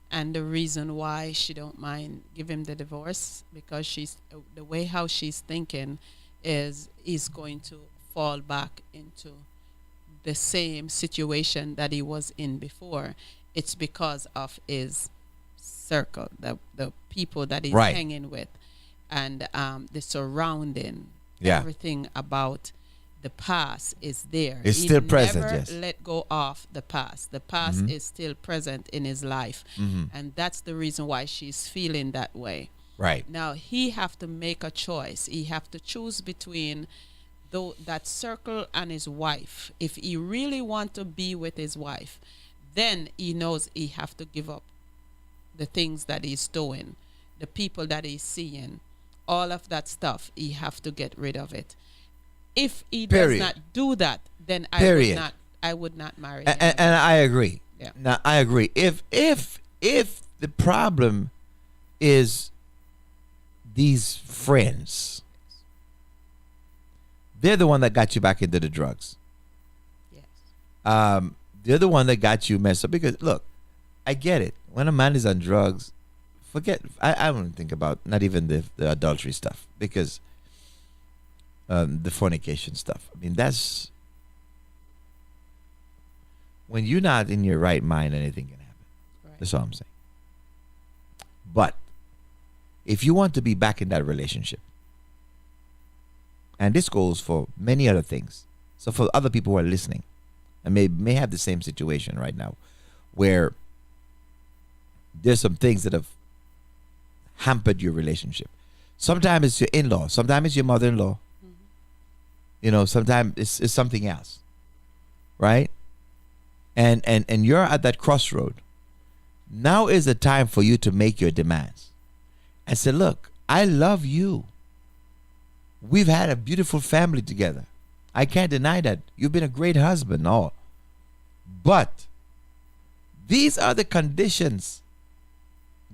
and the reason why she don't mind give him the divorce, because the way how she's thinking is he's going to fall back into the same situation that he was in before. It's because of his circle, the people that he's hanging with, and the surrounding, everything about the past is there. It's still present, never yes. let go of the past. The past is still present in his life, and that's the reason why she's feeling that way. Right. Now he have to make a choice. He have to choose between that circle and his wife. If he really want to be with his wife, then he knows he have to give up the things that he's doing, the people that he's seeing, all of that stuff. He have to get rid of it. If he does not do that, then I would not marry him. And I agree. Yeah. Now I agree. If the problem is these friends, they're the one that got you back into the drugs. Yes. They're the one that got you messed up. Because look, I get it. When a man is on drugs, forget. I don't think about not even the adultery stuff, because the fornication stuff. I mean, that's when you're not in your right mind. Anything can happen. Right. That's all I'm saying. But if you want to be back in that relationship, and this goes for many other things. So for other people who are listening and may have the same situation right now, where there's some things that have hampered your relationship. Sometimes it's your in-law. Sometimes it's your mother-in-law. Sometimes it's something else. Right? And you're at that crossroad. Now is the time for you to make your demands. And say, look, I love you. We've had a beautiful family together. I can't deny that. You've been a great husband, all. But these are the conditions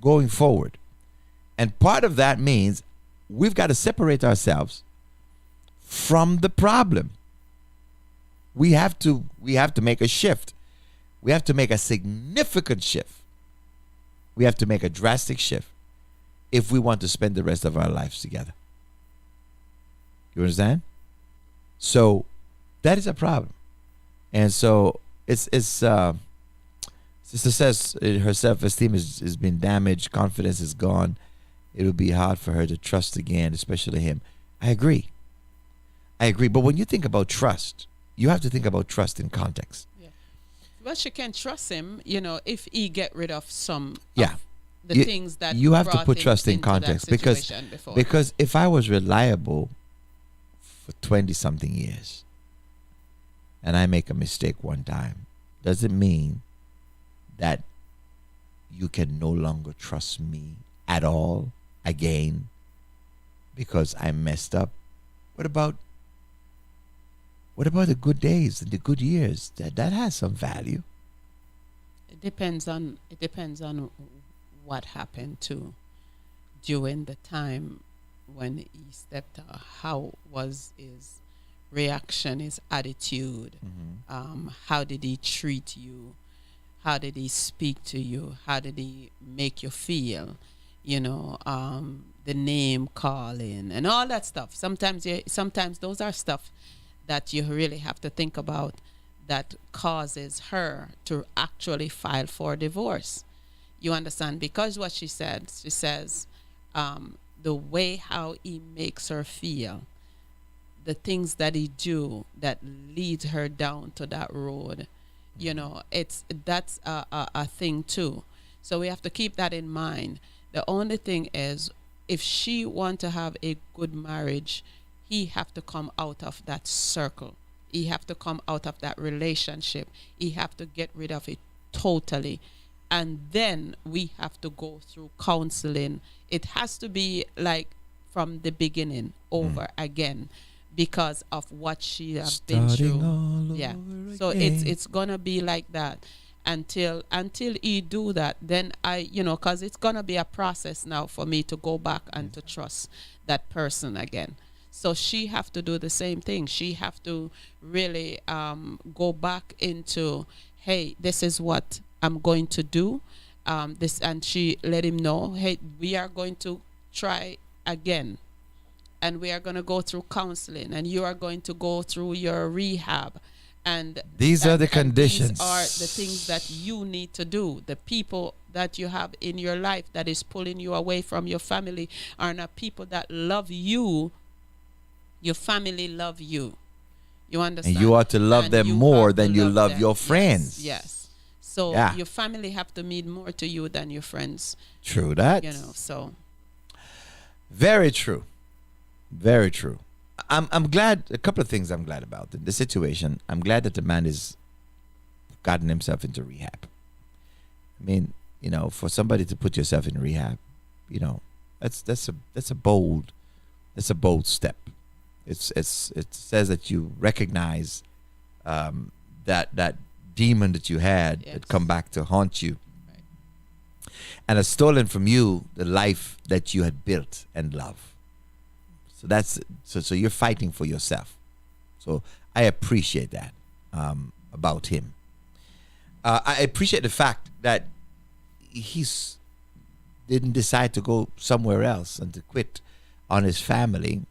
going forward. And part of that means we've got to separate ourselves from the problem. We have to make a shift. We have to make a significant shift. We have to make a drastic shift if we want to spend the rest of our lives together. You understand? So that is a problem. And so sister says her self-esteem has been damaged, confidence is gone. It will be hard for her to trust again, especially him. I agree. But when you think about trust, you have to think about trust in context. Yeah. Well, she can trust him, if he get rid of some the things that you have to brought put him trust in into that context situation before. because if I was reliable for 20 something years and I make a mistake one time, does it mean that you can no longer trust me at all again because I messed up? What about the good days and the good years? That has some value. It depends on what happened to during the time when he stepped out. How was his reaction, his attitude? How did he treat you? How did he speak to you? How did he make you feel? The name calling and all that stuff. Sometimes those are stuff that you really have to think about that causes her to actually file for divorce. You understand? Because what she says, the way how he makes her feel, the things that he do that leads her down to that road, that's a thing too. So we have to keep that in mind. The only thing is, if she want to have a good marriage, he have to come out of that circle. He have to come out of that relationship. He have to get rid of it totally. And then we have to go through counseling. It has to be like from the beginning over again because of what she has been through. Yeah. So it's gonna be like that until he do that. Then because it's gonna be a process now for me to go back and to trust that person again. So she have to do the same thing. She have to really go back into, hey, this is what I'm going to do. And she let him know, hey, we are going to try again. And we are going to go through counseling. And you are going to go through your rehab. And these are the conditions. These are the things that you need to do. The people that you have in your life that is pulling you away from your family are not people that love you. Your family love you. You understand? And you ought to love them more than you love your friends. Yes. So your family have to mean more to you than your friends. True that. So. Very true. Very true. I'm glad. A couple of things I'm glad about the situation. I'm glad that the man has gotten himself into rehab. I mean, for somebody to put yourself in rehab, that's a bold step. It says that you recognize that demon that you had that come back to haunt you, and has stolen from you the life that you had built and love. So you're fighting for yourself. So I appreciate that about him. I appreciate the fact that he's didn't decide to go somewhere else and to quit on his family,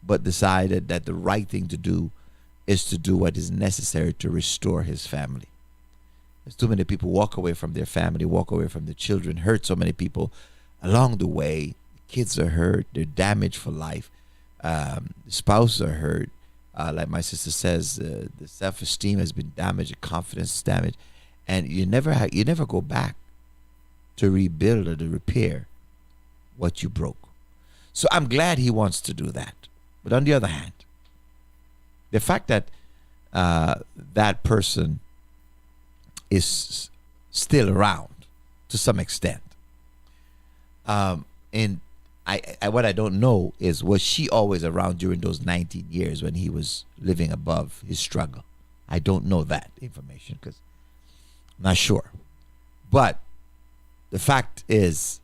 but decided that the right thing to do is to do what is necessary to restore his family. There's too many people walk away from their family, walk away from their children, hurt so many people along the way. Kids are hurt, they're damaged for life. Spouses are hurt. Like my sister says, the self-esteem has been damaged, the confidence is damaged, and you never go back to rebuild or to repair what you broke. So I'm glad he wants to do that. But on the other hand, the fact that that person is still around to some extent, and I what I don't know is, was she always around during those 19 years when he was living above his struggle? I don't know that information because I'm not sure. But the fact is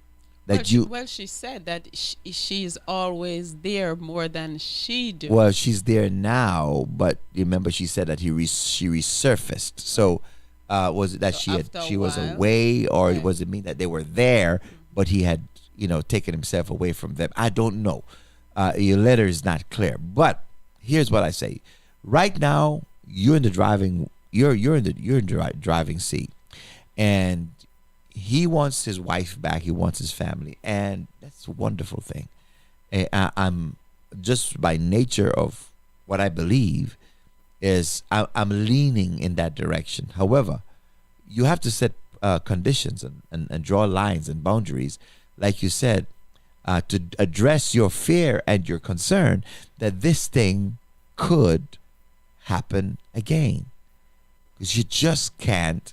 that she said that she's always there more than she do. Well, she's there now, but remember she said that she resurfaced. So was it that she was away, or was it mean that they were there, but he had taken himself away from them? I don't know. Your letter is not clear, but here's what I say. Right now, you're in the driving seat, and he wants his wife back. He wants his family, and that's a wonderful thing. I'm just by nature of what I believe is I'm leaning in that direction. However, you have to set conditions and draw lines and boundaries, like you said, to address your fear and your concern that this thing could happen again. Because you just can't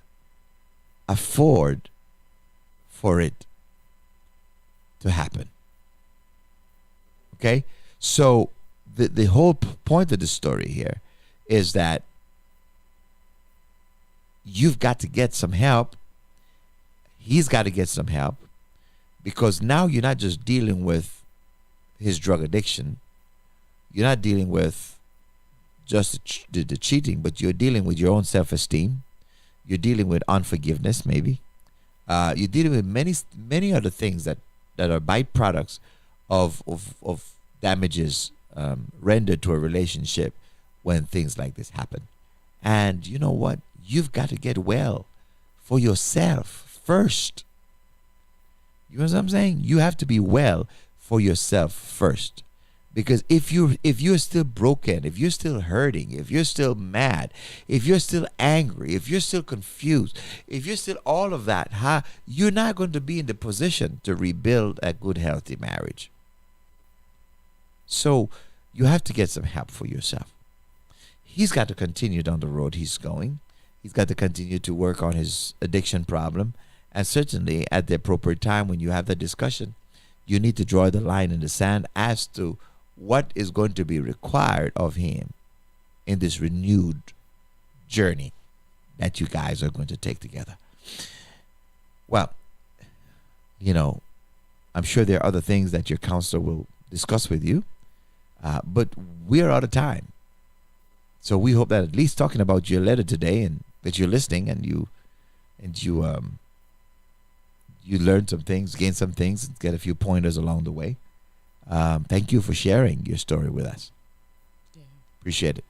afford for it to happen. Okay? So the whole point of the story here is that you've got to get some help. He's got to get some help, because now you're not just dealing with his drug addiction. You're not dealing with just the cheating, but you're dealing with your own self-esteem. You're dealing with unforgiveness, maybe. You're dealing with many other things that are byproducts of damages rendered to a relationship when things like this happen. And you know what? You've got to get well for yourself first. You know what I'm saying? You have to be well for yourself first. Because if you're still broken, if you're still hurting, if you're still mad, if you're still angry, if you're still confused, if you're still all of that, you're not going to be in the position to rebuild a good, healthy marriage. So you have to get some help for yourself. He's got to continue down the road he's going. He's got to continue to work on his addiction problem. And certainly at the appropriate time when you have that discussion, you need to draw the line in the sand as to what is going to be required of him in this renewed journey that you guys are going to take together. Well, you know, I'm sure there are other things that your counselor will discuss with you, but we're out of time. So we hope that at least talking about your letter today, and that you're listening, and you learned some things, gained some things, and get a few pointers along the way. Thank you for sharing your story with us. Yeah. Appreciate it.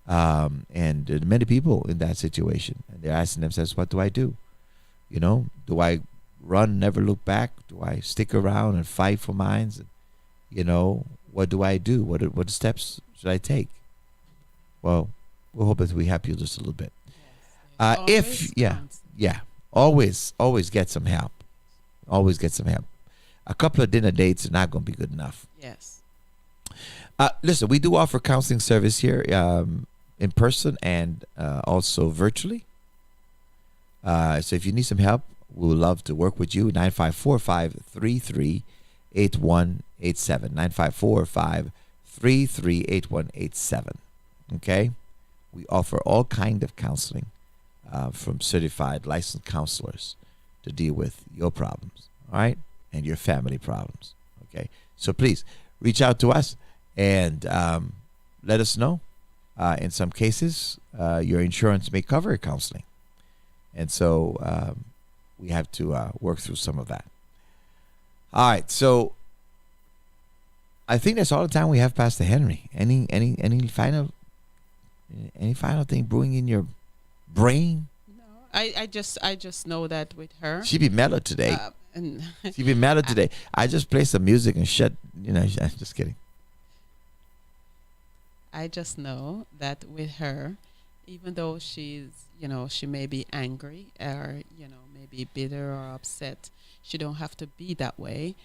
And there are many people in that situation, and they're asking themselves, what do I do? You know, do I run, never look back? Do I stick around and fight for mine? You know, what do I do? What steps should I take? Well, we'll hope that we help you just a little bit. Always get some help. Always get some help. A couple of dinner dates are not going to be good enough. Yes. Listen, we do offer counseling service here in person and also virtually. So if you need some help, we would love to work with you. 954-533-8187. 954-533-8187. Okay? We offer all kind of counseling from certified licensed counselors to deal with your problems, all right, and your family problems. Okay, so please reach out to us and let us know. In some cases, your insurance may cover counseling, and so we have to work through some of that. All right, so I think that's all the time we have, Pastor Henry. Any final thing brewing in your brain? No, I just know that with her, she be mellow today. She be mellow today. I just play some music and shut. You know, I'm just kidding. I just know that with her, even though she's, you know, she may be angry or, you know, maybe bitter or upset, she don't have to be that way.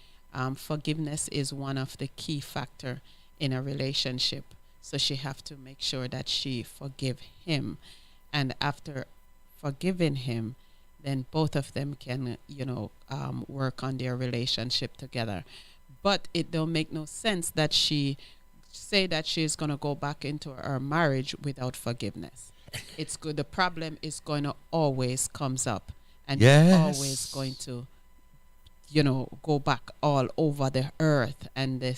Forgiveness is one of the key factor in a relationship. So she have to make sure that she forgive him. And after forgiving him, then both of them can, you know, work on their relationship together. But it don't make no sense that she say that she's going to go back into her marriage without forgiveness. It's good. The problem is going to always comes up, and it's always going to, you know, go back all over the earth, and the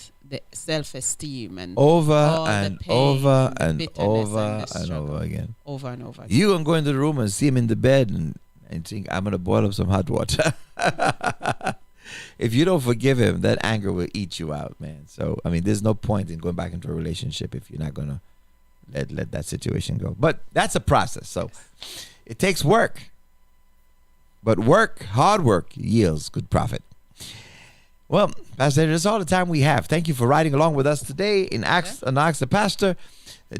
self-esteem and over all and the pain over and and over the and struggle. over again. Over and over. You gonna go into the room and see him in the bed and think, I'm gonna boil up some hot water. If you don't forgive him, that anger will eat you out, man. So I mean, there's no point in going back into a relationship if you're not gonna let that situation go. But that's a process. So it takes work. But hard work yields good profit. Well, Pastor, that's all the time we have. Thank you for riding along with us today in Ask the Pastor.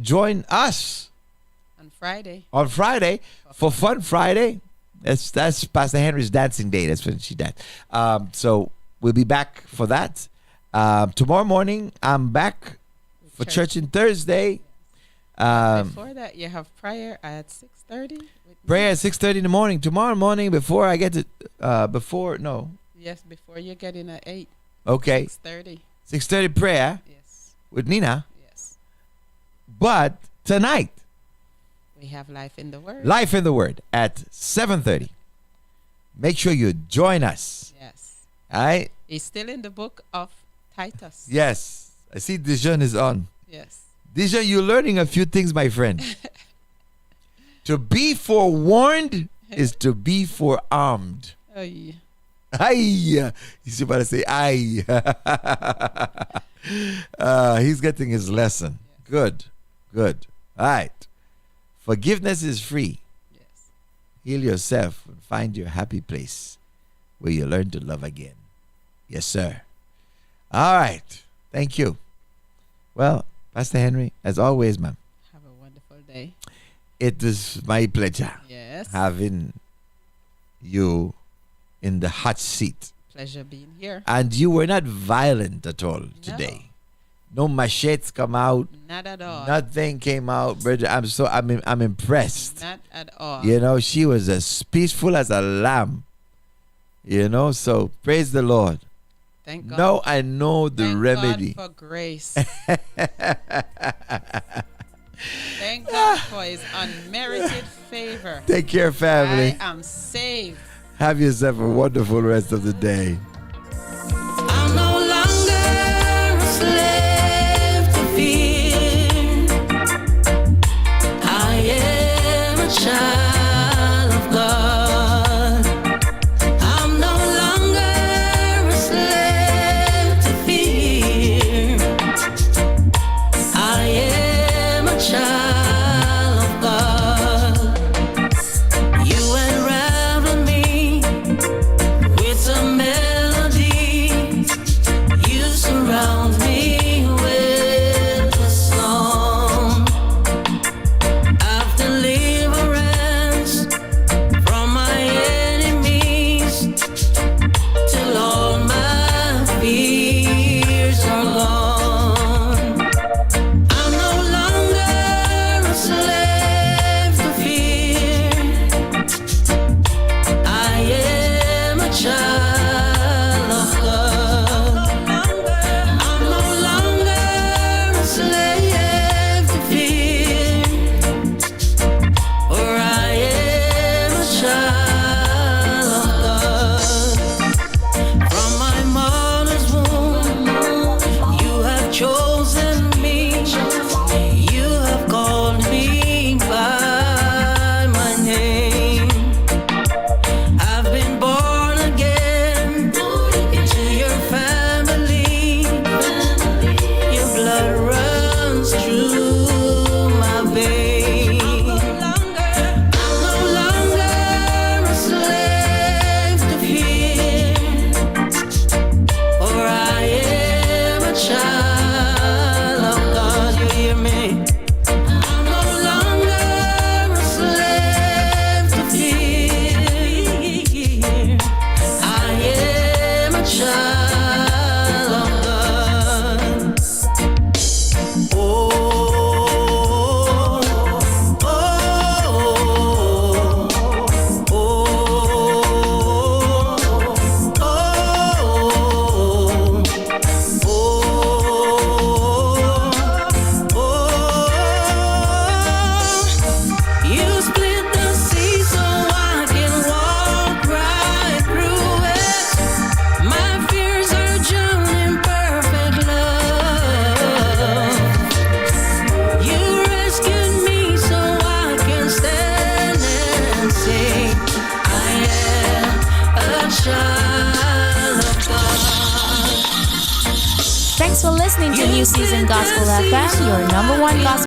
Join us on Friday for Fun Friday. That's Pastor Henry's dancing day. That's when she danced. So we'll be back for that. Tomorrow morning, I'm back for church on Thursday. Before that, you have prayer at 6:30. Prayer at 6:30 in the morning. Tomorrow morning, before I get to, before you get in at 8. Okay. 6:30. 6:30 prayer. Yes. With Nina. Yes. But tonight, we have Life in the Word. Life in the Word at 7:30. Make sure you join us. Yes. All right? He's still in the book of Titus. Yes. I see Dijon is on. Yes. Dijon, you're learning a few things, my friend. To be forewarned is to be forearmed. Aye. Aye. He's about to say aye. He's getting his lesson. Good. Good. All right. Forgiveness is free. Yes. Heal yourself and find your happy place where you learn to love again. Yes, sir. All right. Thank you. Well, Pastor Henry, as always, ma'am. Have a wonderful day. It is my pleasure. Yes. Having you in the hot seat. Pleasure being here. And you were not violent at all today. No machetes come out. Not at all. Nothing came out, brother. I'm impressed. Not at all. You know, she was as peaceful as a lamb. You know, so praise the Lord. Thank God. Now I know the Thank remedy. God for grace. Thank God for his unmerited favor. Take care, family. I am saved. Have yourself a wonderful rest of the day. I'm no longer a slave to fear. I am a child of God. I'm no longer a slave to fear. I am a child of God. You unravel me with some melody. You surround me with a song of deliverance from my enemies till all my fears are gone. I'm no longer a slave to fear. I am a child of God. I'm no longer a slave to fear, for I am a child of God. From my mother's womb, you have chosen me. You have called me by my name. I've been born again into your family. Your blood runs through my veins. I'm no longer a slave to fear, for I am a child of God. You hear me? I'm no longer a slave to fear. I am a child of God. Oh, oh, oh, you split the sea so I can walk right through it. My fears are drowned in perfect love. You rescued me so I can stand and sing. I am a child of God. Thanks for listening to New Season Gospel FM, your number one gospel